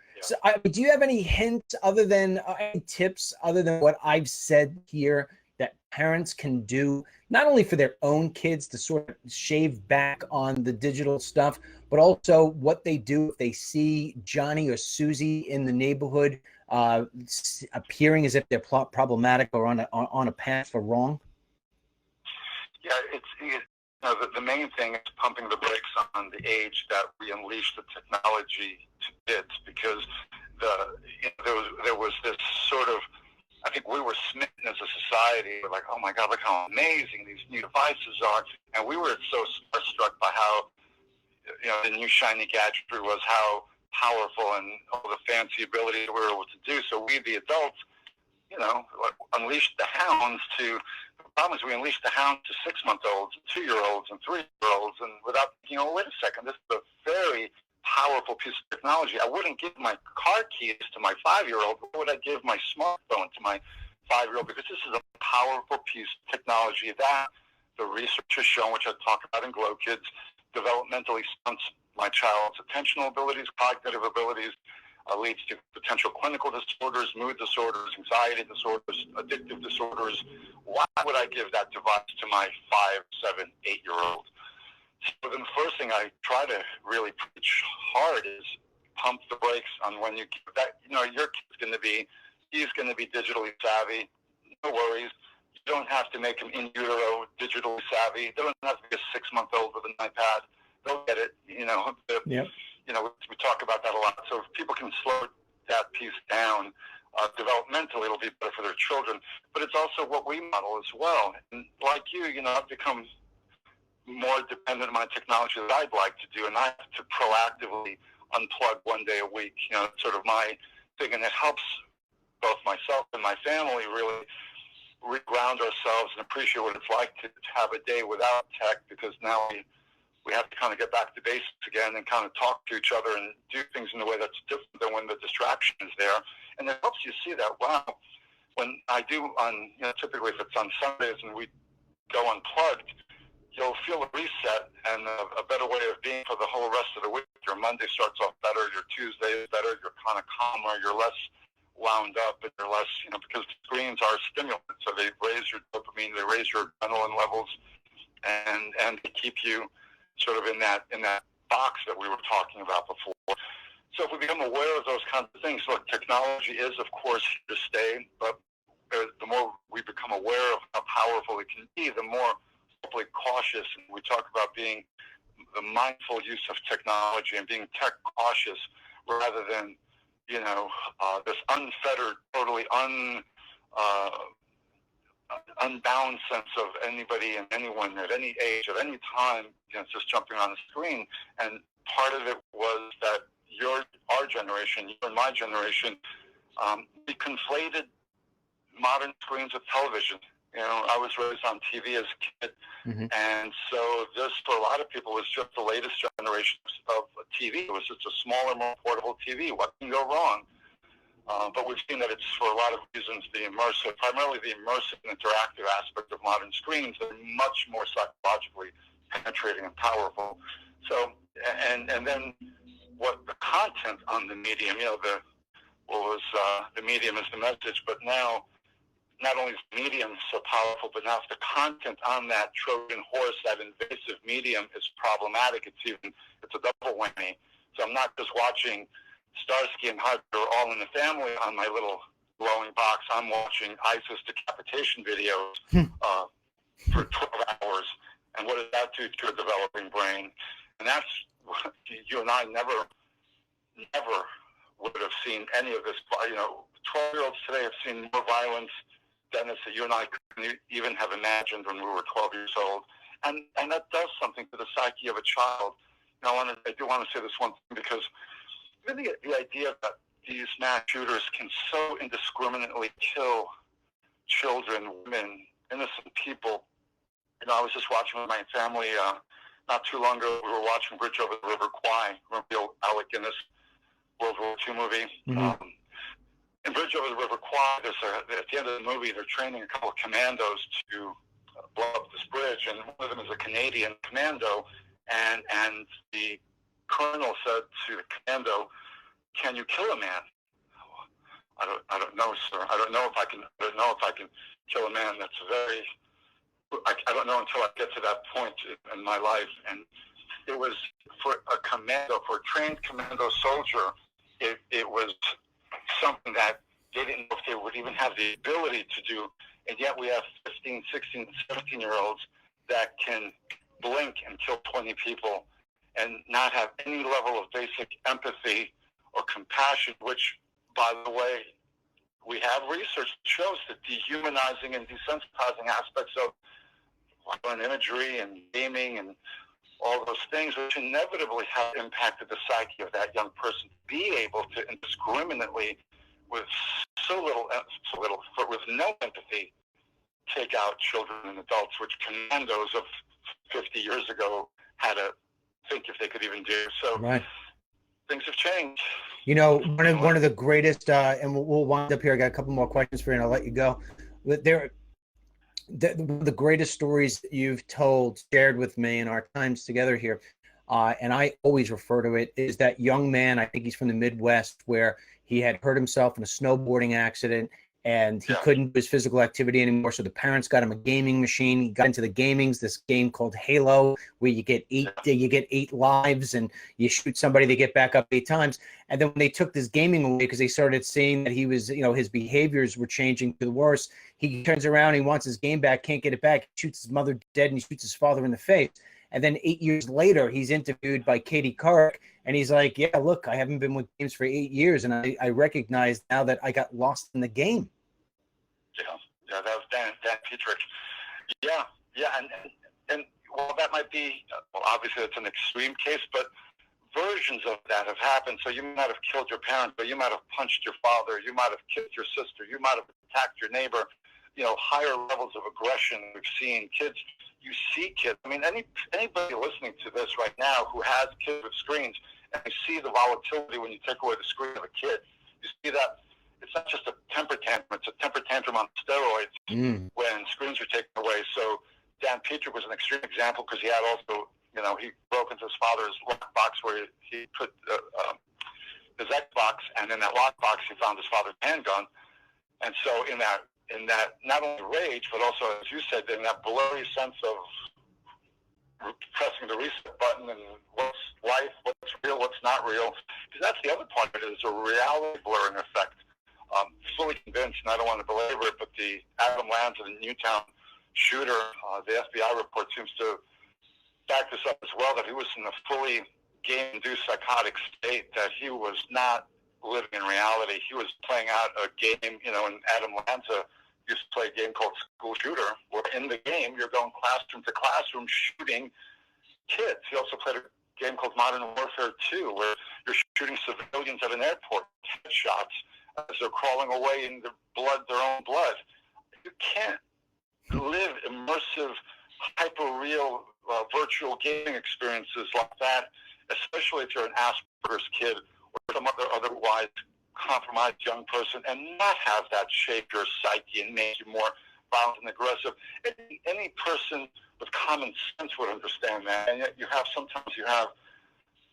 do you have any hints other than any tips other than what I've said here that parents can do, not only for their own kids to sort of shave back on the digital stuff, but also what they do if they see Johnny or Susie in the neighborhood appearing as if they're problematic or on a path for wrong? Yeah, the main thing is pumping the brakes on the age that we unleash the technology to bits, because there was this sort of, I think we were smitten as a society. We're like, "Oh my God, look how amazing these new devices are," and we were so struck by how the new shiny gadgetry was, how powerful and all the fancy abilities we were able to do. So we, the adults, unleashed the hounds to. The problem is we unleashed the hounds to 6-month-olds, 2-year-olds, and 3-year-olds, and without wait a second, this is a very powerful piece of technology. I wouldn't give my car keys to my 5-year-old. Why would I give my smartphone to my 5-year-old? Because this is a powerful piece of technology that the research has shown, which I talk about in Glow Kids, developmentally stunts my child's attentional abilities, cognitive abilities, leads to potential clinical disorders, mood disorders, anxiety disorders, addictive disorders. Why would I give that device to my 5, 7, 8-year-old? So the first thing I try to really preach hard is pump the brakes on when you give that. Your kid's he's going to be digitally savvy. No worries. You don't have to make him in utero digitally savvy. They don't have to be a 6-month-old with an iPad. They'll get it. We talk about that a lot. So if people can slow that piece down, developmentally, it'll be better for their children. But it's also what we model as well. And like you, I've become more dependent on my technology that I'd like to do, and I have to proactively unplug one day a week. It's sort of my thing, and it helps both myself and my family really reground ourselves and appreciate what it's like to have a day without tech, because now we we have to kind of get back to basics again and kind of talk to each other and do things in a way that's different than when the distraction is there. And it helps you see that, wow, when I do typically if it's on Sundays and we go unplugged, you'll feel a reset and a better way of being for the whole rest of the week. Your Monday starts off better, your Tuesday is better, you're kind of calmer, you're less wound up, and you're less, because screens are stimulants, so they raise your dopamine, they raise your adrenaline levels, and they keep you sort of in that box that we were talking about before. So if we become aware of those kinds of things, look, technology is, of course, here to stay, but the more we become aware of how powerful it can be, the more hopefully cautious. And we talk about being the mindful use of technology and being tech cautious rather than, this unfettered, totally unbound sense of anybody and anyone at any age, at any time, just jumping on the screen. And part of it was that our generation, you and my generation, we conflated modern screens with television. I was raised on TV as a kid, and so this, for a lot of people, was just the latest generation of TV. It was just a smaller, more portable TV. What can go wrong? But we've seen that it's, for a lot of reasons, primarily the immersive and interactive aspect of modern screens that are much more psychologically penetrating and powerful. So, and then what the content on the medium, the medium is the message, but now, not only is the medium so powerful, but now if the content on that Trojan horse, that invasive medium, is problematic, it's a double whammy. So I'm not just watching Starsky and Hutch or All in the Family on my little glowing box. I'm watching ISIS decapitation videos for 12 hours. And what does that do to a developing brain? And that's, you and I never would have seen any of this. 12-year-olds today have seen more violence, Dennis, that you and I couldn't even have imagined when we were 12 years old. And that does something to the psyche of a child. I do want to say this one thing, because really the idea that these mass shooters can so indiscriminately kill children, women, innocent people. I was just watching with my family not too long ago. We were watching Bridge Over the River Kwai, remember the old Alec Guinness World War II movie? Mm-hmm. In Bridge Over the River Kwai, at the end of the movie, they're training a couple of commandos to blow up this bridge, and one of them is a Canadian commando, and the colonel said to the commando, "Can you kill a man?" I don't know, sir. I don't know if I can kill a man. That's I don't know until I get to that point in my life. And it was for a trained commando soldier, it was something that they didn't know if they would even have the ability to do. And yet we have 15, 16, 17-year-olds that can blink and kill 20 people and not have any level of basic empathy or compassion, which, by the way, we have research that shows the dehumanizing and desensitizing aspects of violent imagery and gaming and all those things, which inevitably have impacted the psyche of that young person to be able to indiscriminately, with with no empathy, take out children and adults, which commandos of 50 years ago had to think if they could even do. So right. Things have changed. One of the greatest, and we'll wind up here. I got a couple more questions for you, and I'll let you go. But the greatest stories that you've shared with me in our times together here, and I always refer to it, is that young man, I think he's from the Midwest, where he had hurt himself in a snowboarding accident, and he couldn't do his physical activity anymore. So the parents got him a gaming machine. He got into the gamings, this game called Halo, where you get eight lives, and you shoot somebody, they get back up 8 times. And then when they took this gaming away, because they started seeing that he was, his behaviors were changing to the worse, he turns around, he wants his game back, can't get it back, he shoots his mother dead, and he shoots his father in the face. And then 8 years later, he's interviewed by Katie Couric, and he's like, yeah, look, I haven't been with games for 8 years, and I recognize now that I got lost in the game. Yeah, that was Dan Petrick. Yeah, and well, that might be, obviously it's an extreme case, but versions of that have happened. So you might have killed your parents, but you might have punched your father, you might have kicked your sister, you might have attacked your neighbor. Higher levels of aggression we've seen. Kids you see kids. I mean, anybody listening to this right now who has kids with screens, and you see the volatility when you take away the screen of a kid, you see that it's not just a temper tantrum, it's a temper tantrum on steroids when screens are taken away. So Dan Petrie was an extreme example because he had also, he broke into his father's lockbox where he put his Xbox, and in that lockbox he found his father's handgun. And so in that not only rage, but also, as you said, in that blurry sense of pressing the reset button and what's life, what's real, what's not real, because that's the other part of it, is a reality blurring effect. Fully convinced, and I don't want to belabor it, but the Adam Lanza, the Newtown shooter, the FBI report seems to back this up as well, that he was in a fully game-induced psychotic state, that he was not living in reality. He was playing out a game, and Adam Lanza used to play a game called School Shooter, where in the game you're going classroom to classroom shooting kids. He also played a game called Modern Warfare 2, where you're shooting civilians at an airport, headshots, as they're crawling away in their own blood. You can't live immersive, hyper-real virtual gaming experiences like that, especially if you're an Asperger's kid or some otherwise compromised young person, and not have that shape your psyche and make you more violent and aggressive. Any person with common sense would understand that, and yet sometimes you have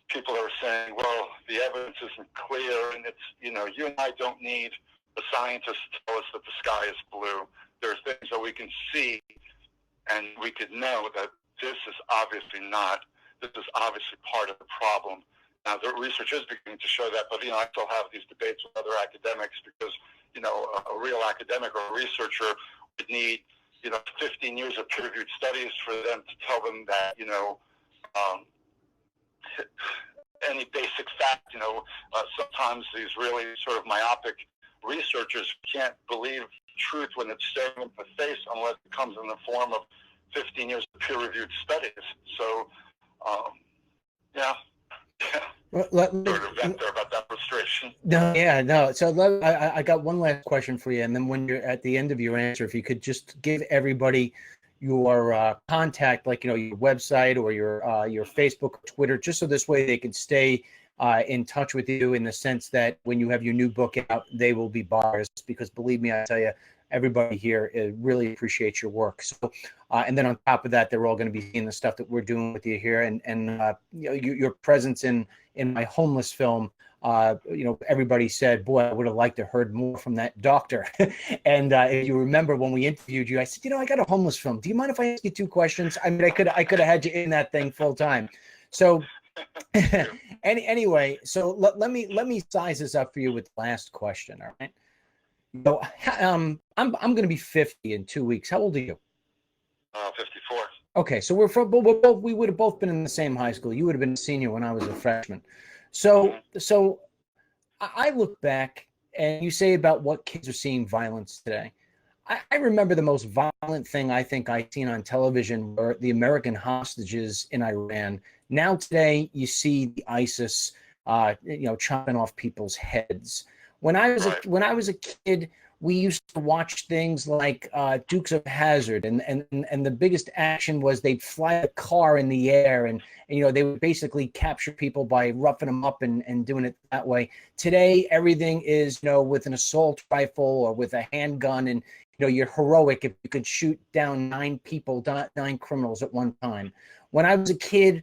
people that are saying, well, the evidence isn't clear, and it's, you and I don't need the scientists to tell us that the sky is blue. There are things that we can see, and we could know that this is obviously part of the problem. Now, the research is beginning to show that, but, I still have these debates with other academics because, a real academic or a researcher would need, 15 years of peer-reviewed studies for them to tell them that, any basic fact. Sometimes these really sort of myopic researchers can't believe truth when it's staring them in the face unless it comes in the form of 15 years of peer-reviewed studies. So, Well, sort of vent there about that frustration. No. So I got one last question for you, and then when you're at the end of your answer, if you could just give everybody your contact, like your website or your Facebook, Twitter, just so this way they can stay in touch with you, in the sense that when you have your new book out, they will be buyers. Because believe me, I tell you, everybody here really appreciates your work. So, and then on top of that, they're all going to be seeing the stuff that we're doing with you here, and your presence in my homeless film. Everybody said, boy, I would have liked to heard more from that doctor. And if you remember when we interviewed you, I said, I got a homeless film. Do you mind if I ask you 2 questions? I mean, I could have had you in that thing full time. So anyway, so let me size this up for you with the last question. All right. So I'm going to be 50 in 2 weeks. How old are you? 54. Okay, so we would have both been in the same high school. You would have been a senior when I was a freshman. So I look back, and you say about what kids are seeing violence today. I remember the most violent thing I think I've seen on television were the American hostages in Iran. Now today you see the ISIS, chopping off people's heads. When I was a kid, we used to watch things like Dukes of Hazzard, and the biggest action was they'd fly a car in the air, and they would basically capture people by roughing them up and doing it that way. Today, everything is with an assault rifle or with a handgun, and you're heroic if you could shoot down 9 criminals at one time. When I was a kid,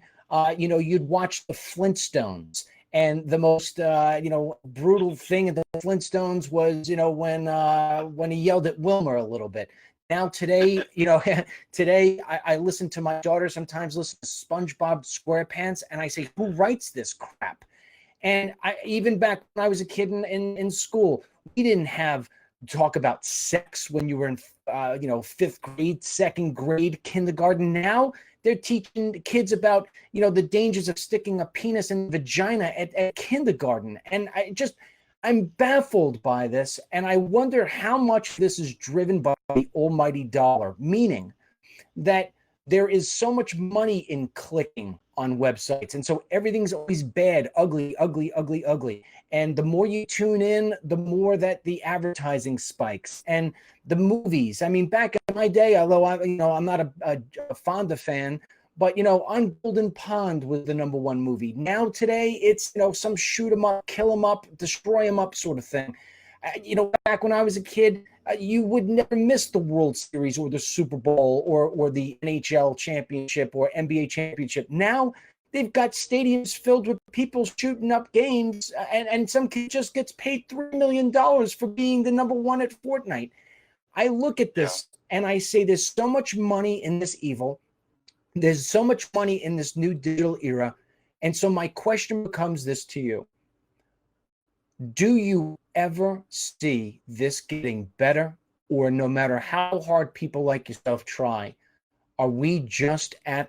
you'd watch the Flintstones. And the most, brutal thing in the Flintstones was, when he yelled at Wilmer a little bit. Now today, I listen to my daughter sometimes listen to SpongeBob SquarePants, and I say, who writes this crap? And even back when I was a kid in school, we didn't have talk about sex when you were in, 5th grade, 2nd grade, kindergarten. Now they're teaching kids about, the dangers of sticking a penis in the vagina at kindergarten. And I'm baffled by this. And I wonder how much this is driven by the almighty dollar, meaning that there is so much money in clicking on websites. And so everything's always bad, ugly, ugly, ugly, ugly. And the more you tune in, the more that the advertising spikes. And the movies, I mean, back in my day, although I'm not a Fonda fan, but On Golden Pond was the number one movie. Now today, it's some shoot 'em up, kill 'em up, destroy 'em up sort of thing. Back when I was a kid, you would never miss the World Series or the Super Bowl or the NHL championship or NBA championship. Now they've got stadiums filled with people shooting up games, and some kid just gets paid $3 million for being the number one at Fortnite. I look at this and I say, there's so much money in this evil. There's so much money in this new digital era. And so my question becomes this to you. Do you ever see this getting better, or no matter how hard people like yourself try, are we just on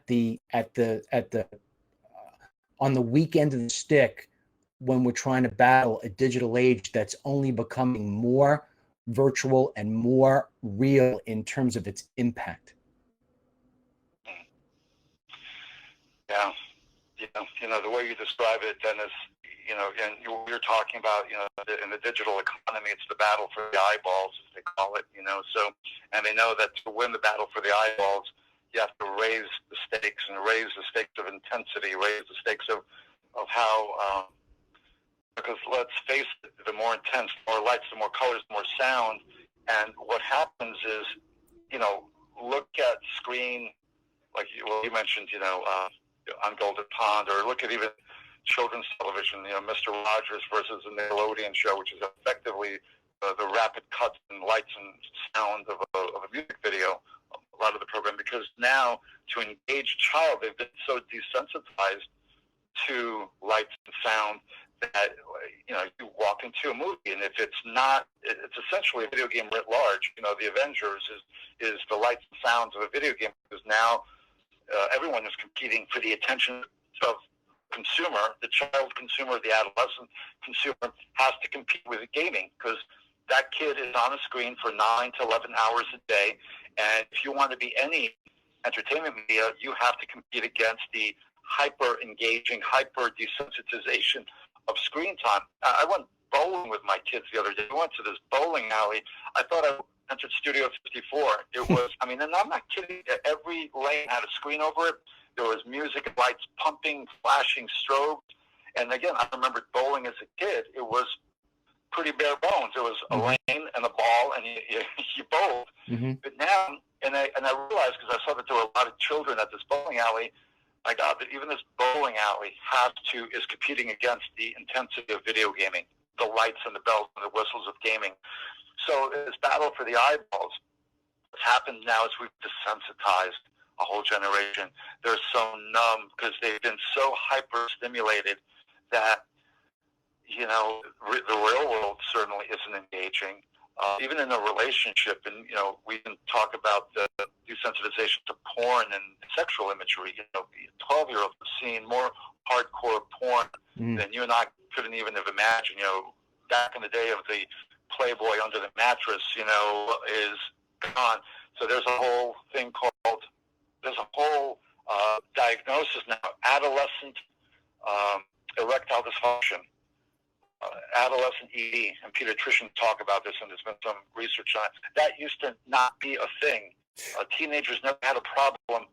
the weak end of the stick when we're trying to battle a digital age that's only becoming more virtual and more real in terms of its impact? Yeah. The way you describe it, Dennis, and you're talking about, in the digital economy, it's the battle for the eyeballs, as they call it, so, and they know that to win the battle for the eyeballs, you have to raise the stakes of intensity, raise the stakes of how, because let's face it, the more intense, the more lights, the more colors, the more sound, and what happens is, look at screen, like you mentioned, On Golden Pond, or look at even children's television, Mr. Rogers versus the Nickelodeon show, which is effectively the rapid cuts and lights and sound of a music video, a lot of the program, because now to engage a child, they've been so desensitized to lights and sound that, you walk into a movie, and if it's not, it's essentially a video game writ large. The Avengers is the lights and sounds of a video game, because now everyone is competing for the attention of consumer. The child consumer, the adolescent consumer has to compete with gaming, because that kid is on a screen for 9 to 11 hours a day. And if you want to be any entertainment media, you have to compete against the hyper engaging, hyper desensitization of screen time. I went bowling with my kids the other day. We went to this bowling alley. I thought I entered Studio 54. It was, and I'm not kidding, every lane had a screen over it. There was music and lights pumping, flashing strobes. And again, I remembered bowling as a kid. It was pretty bare bones. It was a lane and a ball, and you bowled. Mm-hmm. But now, and I realized, because I saw that there were a lot of children at this bowling alley, my God, that even this bowling alley is competing against the intensity of video gaming, the lights and the bells and the whistles of gaming. So this battle for the eyeballs, what's happened now is we've desensitized a whole generation. They're so numb because they've been so hyper-stimulated that, the real world certainly isn't engaging. Even in a relationship, and, we can talk about the desensitization to porn and sexual imagery. 12-year-olds have seen more hardcore porn than you and I couldn't even have imagined. Back in the day of the Playboy under the mattress, is gone. So there's a whole thing called, diagnosis now, adolescent erectile dysfunction, adolescent ED, and pediatricians talk about this, and there's been some research on it. That used to not be a thing. Teenagers never had a problem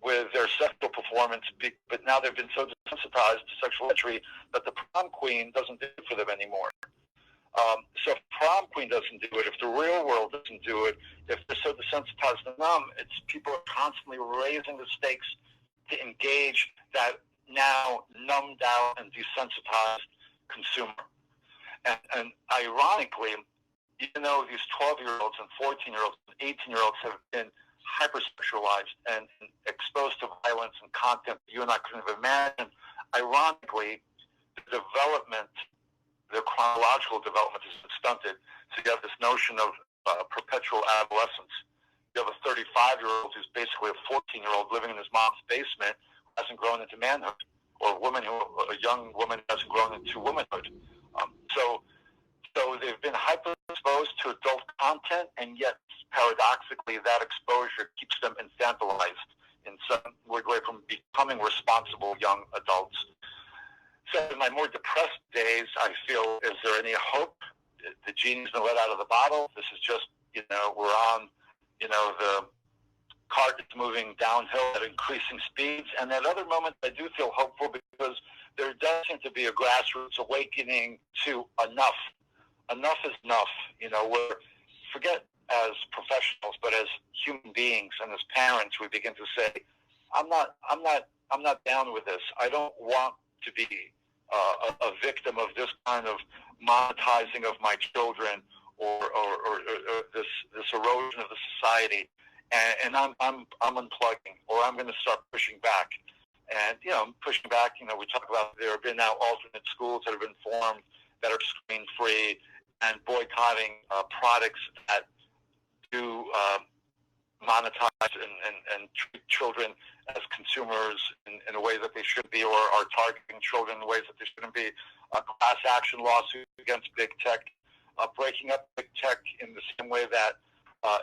with their sexual performance, but now they've been so desensitized to sexual imagery that the prom queen doesn't do it for them anymore. So if prom queen doesn't do it, if the real world doesn't do it, if they're so desensitized and numb, it's people are constantly raising the stakes to engage that now numbed out and desensitized consumer. And ironically, even though these 12-year-olds and 14-year-olds and 18-year-olds have been hypersexualized and exposed to violence and content you and I couldn't have imagined, ironically, the chronological development has been stunted. So you have this notion of perpetual adolescence. You have a 35-year-old who's basically a 14-year-old living in his mom's basement, who hasn't grown into manhood, or a young woman who hasn't grown into womanhood. So they've been hyper-exposed to adult content, and yet, paradoxically, that exposure keeps them infantilized. in some way from becoming responsible young adults. So in my more depressed days, I feel, is there any hope? The genie's been let out of the bottle. This is just, we're on, the cart is moving downhill at increasing speeds. And at other moments, I do feel hopeful because there does seem to be a grassroots awakening to enough. Enough is enough. Where forget as professionals, but as human beings and as parents, we begin to say, I'm not down with this. I don't want to be a victim of this kind of monetizing of my children or this erosion of the society. And I'm unplugging, or I'm going to start pushing back. And, pushing back, we talk about there have been now alternate schools that have been formed that are screen-free, and boycotting products that do monetize and treat children as consumers in a way that they should be, or are targeting children in ways that they shouldn't be. A class action lawsuit against big tech, breaking up big tech in the same way that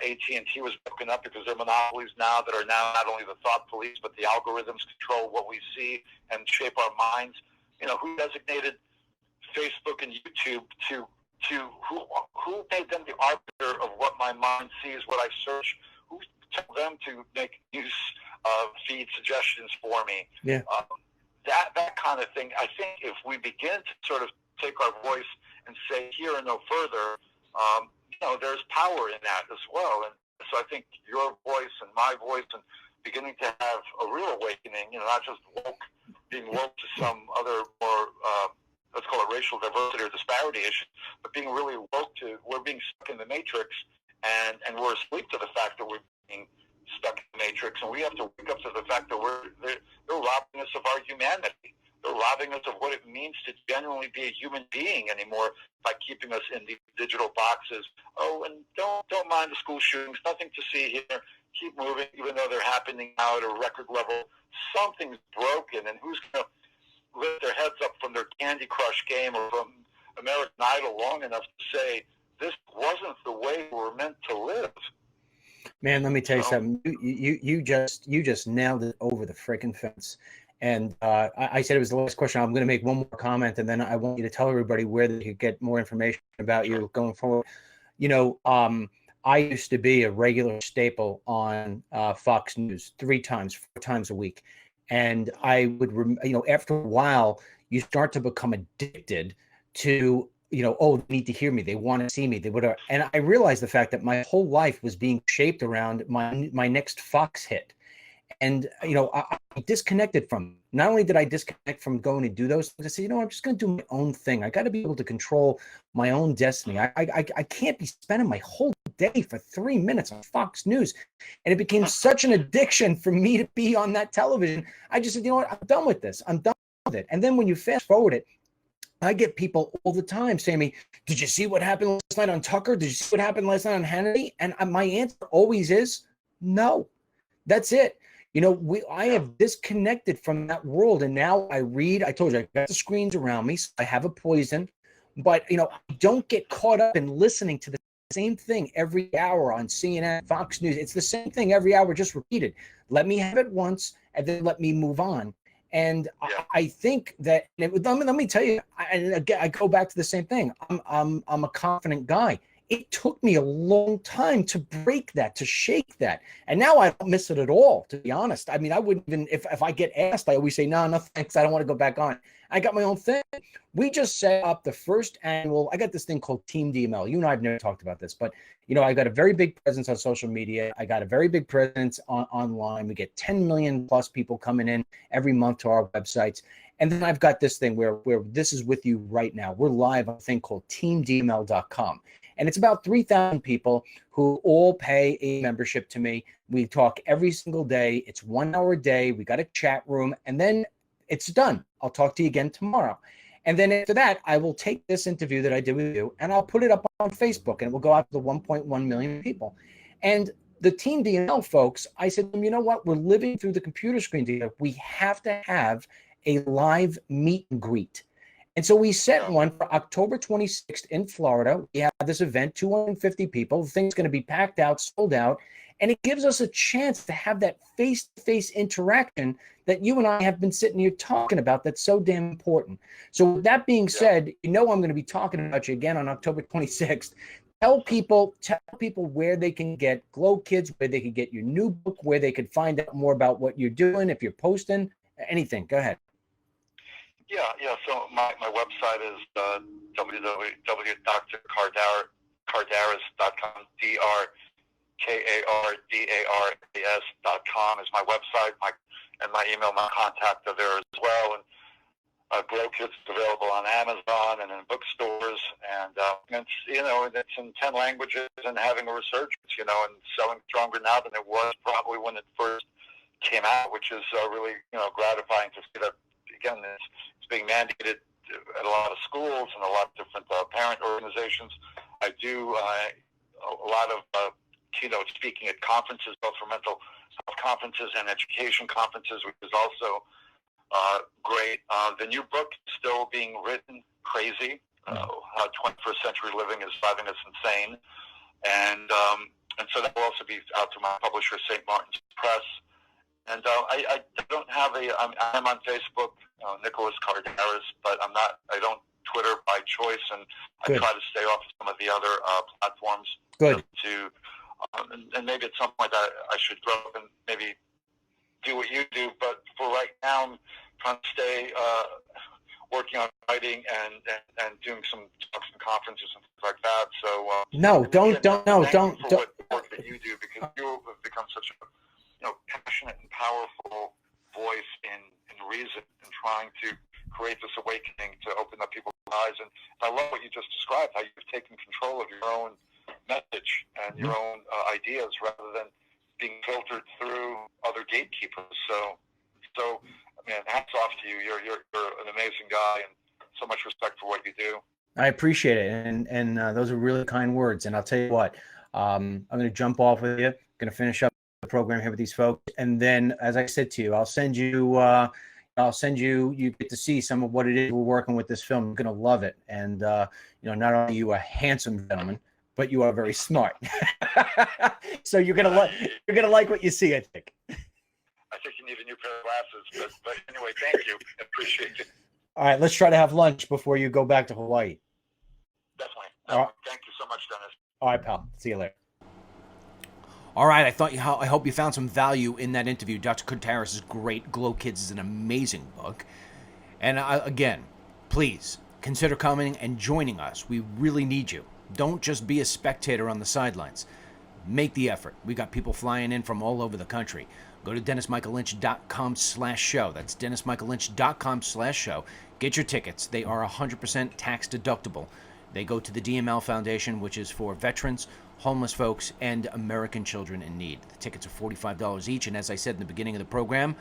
AT&T was broken up, because they're monopolies now that are now not only the thought police, but the algorithms control what we see and shape our minds. Who designated Facebook and YouTube to who made them the arbiter of what my mind sees, what I search? Who told them to make news feed suggestions for me? Yeah. That kind of thing. I think if we begin to sort of take our voice and say here and no further, there's power in that as well. And so I think your voice and my voice, and beginning to have a real awakening, not just being woke to some other more, let's call it racial diversity or disparity issue, but being really woke to, we're being stuck in the matrix, and we're asleep to the fact that we're being stuck in the matrix, and we have to wake up to the fact that they're robbing us of our humanity. They're robbing us of what it means to genuinely be a human being anymore by keeping us in these digital boxes. Oh, and don't mind the school shootings. Nothing to see here. Keep moving, even though they're happening now at a record level. Something's broken, and who's going to lift their heads up from their Candy Crush game or from American Idol long enough to say, this wasn't the way we were meant to live? Man, let me tell you something. You just nailed it over the freaking fence. And I said it was the last question. I'm going to make one more comment, and then I want you to tell everybody where they could get more information about you going forward. I used to be a regular staple on Fox News 4 times a week. And I would, after a while, you start to become addicted to, oh, they need to hear me. They want to see me. They would, and I realized the fact that my whole life was being shaped around my next Fox hit. And, I disconnected from, not only did I disconnect from going to do those things, I said, I'm just going to do my own thing. I got to be able to control my own destiny. I can't be spending my whole day for 3 minutes on Fox News. And it became such an addiction for me to be on that television. I just said, I'm done with this. I'm done with it. And then when you fast forward it, I get people all the time saying to me, did you see what happened last night on Tucker? Did you see what happened last night on Hannity? And my answer always is no. That's it. I have disconnected from that world, and now I read. I told you, I got the screens around me, so I have a poison, but I don't get caught up in listening to the same thing every hour on CNN, Fox News. It's the same thing every hour, just repeated. Let me have it once, and then let me move on. And I think that, let me tell you, I go back to the same thing. I'm a confident guy. It took me a long time to break that, to shake that. And now I don't miss it at all, to be honest. I mean, I wouldn't even, if I get asked, I always say, no, thanks. I don't want to go back on. I got my own thing. We just set up the first annual, I got this thing called Team DML. You and I have never talked about this, but, I got a very big presence on social media. I got a very big presence online. We get 10 million plus people coming in every month to our websites. And then I've got this thing where this is with you right now. We're live on a thing called teamdml.com. And it's about 3,000 people who all pay a membership to me. We talk every single day. It's 1 hour a day. We got a chat room, and then it's done. I'll talk to you again tomorrow. And then after that, I will take this interview that I did with you, and I'll put it up on Facebook, and it will go out to 1.1 million people. And the Team DML folks, I said to them, you know what? We're living through the computer screen together. We have to have a live meet and greet. And so we set Yeah. one for October 26th in Florida. We have this event, 250 people. The thing's going to be packed out, sold out. And it gives us a chance to have that face-to-face interaction that you and I have been sitting here talking about that's so damn important. So with that being said, I'm going to be talking about you again on October 26th. Tell people where they can get Glow Kids, where they can get your new book, where they could find out more about what you're doing, if you're posting, anything. Go ahead. Yeah. So my website is www.drkardaras.com. DRKARDARAS.com is my website. My email, my contact are there as well. And Glow Kids is available on Amazon and in bookstores, and it's in 10 languages and having a resurgence, and selling stronger now than it was probably when it first came out, which is really gratifying to see that again. It's being mandated at a lot of schools and a lot of different parent organizations. I do a lot of keynote speaking at conferences, both for mental health conferences and education conferences, which is also great. The new book is still being written. Crazy. How 21st century living is driving us insane. And so that will also be out to my publisher, St. Martin's Press. And I don't have I'm on Facebook, Nicholas Kardaras, but I don't Twitter by choice, and I try to stay off of some of the other platforms. Good. And maybe at some point I should grow up and maybe do what you do, but for right now I'm trying to stay working on writing and doing some talks and conferences and things like that. So thank you for what work that you do, because you have become such a passionate and powerful voice in reason and trying to create this awakening to open up people's eyes. And I love what you just described, how you've taken control of your own message and your own ideas rather than being filtered through other gatekeepers. So man, hats off to you. You're an amazing guy, and so much respect for what you do. I appreciate it, and those are really kind words. And I'll tell you what, I'm going to jump off with you. Going to finish up the program here with these folks, and then, as I said to you, I'll send you. You get to see some of what it is we're working with this film. You're going to love it, and not only are you a handsome gentleman, but you are very smart. So you're gonna like what you see, I think. I think you need a new pair of glasses, but anyway, thank you. I appreciate it. All right, let's try to have lunch before you go back to Hawaii. Definitely. All right. Thank you so much, Dennis. All right, pal. See you later. All right, I hope you found some value in that interview. Dr. Kardaras is great. Glow Kids is an amazing book. And again, please consider coming and joining us. We really need you. Don't just be a spectator on the sidelines. Make the effort. We got people flying in from all over the country. Go to DennisMichaelLynch.com/show. That's DennisMichaelLynch.com/show. Get your tickets. They are 100% tax deductible. They go to the DML Foundation, which is for veterans, homeless folks, and American children in need. The tickets are $45 each, and as I said in the beginning of the program,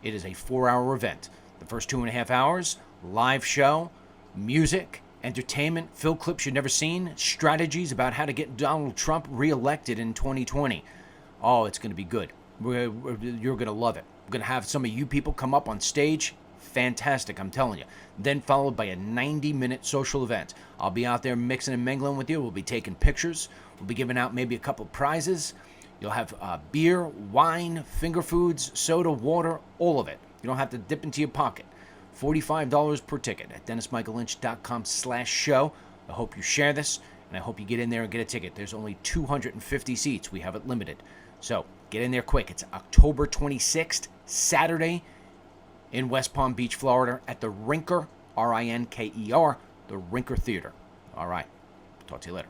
it is a 4-hour event. The first 2.5 hours, live show, music, entertainment, film clips you've never seen, strategies about how to get Donald Trump reelected in 2020. Oh, it's going to be good. You're going to love it. We're going to have some of you people come up on stage. Fantastic, I'm telling you. Then followed by a 90-minute social event. I'll be out there mixing and mingling with you. We'll be taking pictures. We'll be giving out maybe a couple prizes. You'll have beer, wine, finger foods, soda, water, all of it. You don't have to dip into your pocket. $45 per ticket at DennisMichaelLynch.com/show. I hope you share this, and I hope you get in there and get a ticket. There's only 250 seats. We have it limited. So get in there quick. It's October 26th, Saturday, in West Palm Beach, Florida, at the Rinker, Rinker, the Rinker Theater. All right. Talk to you later.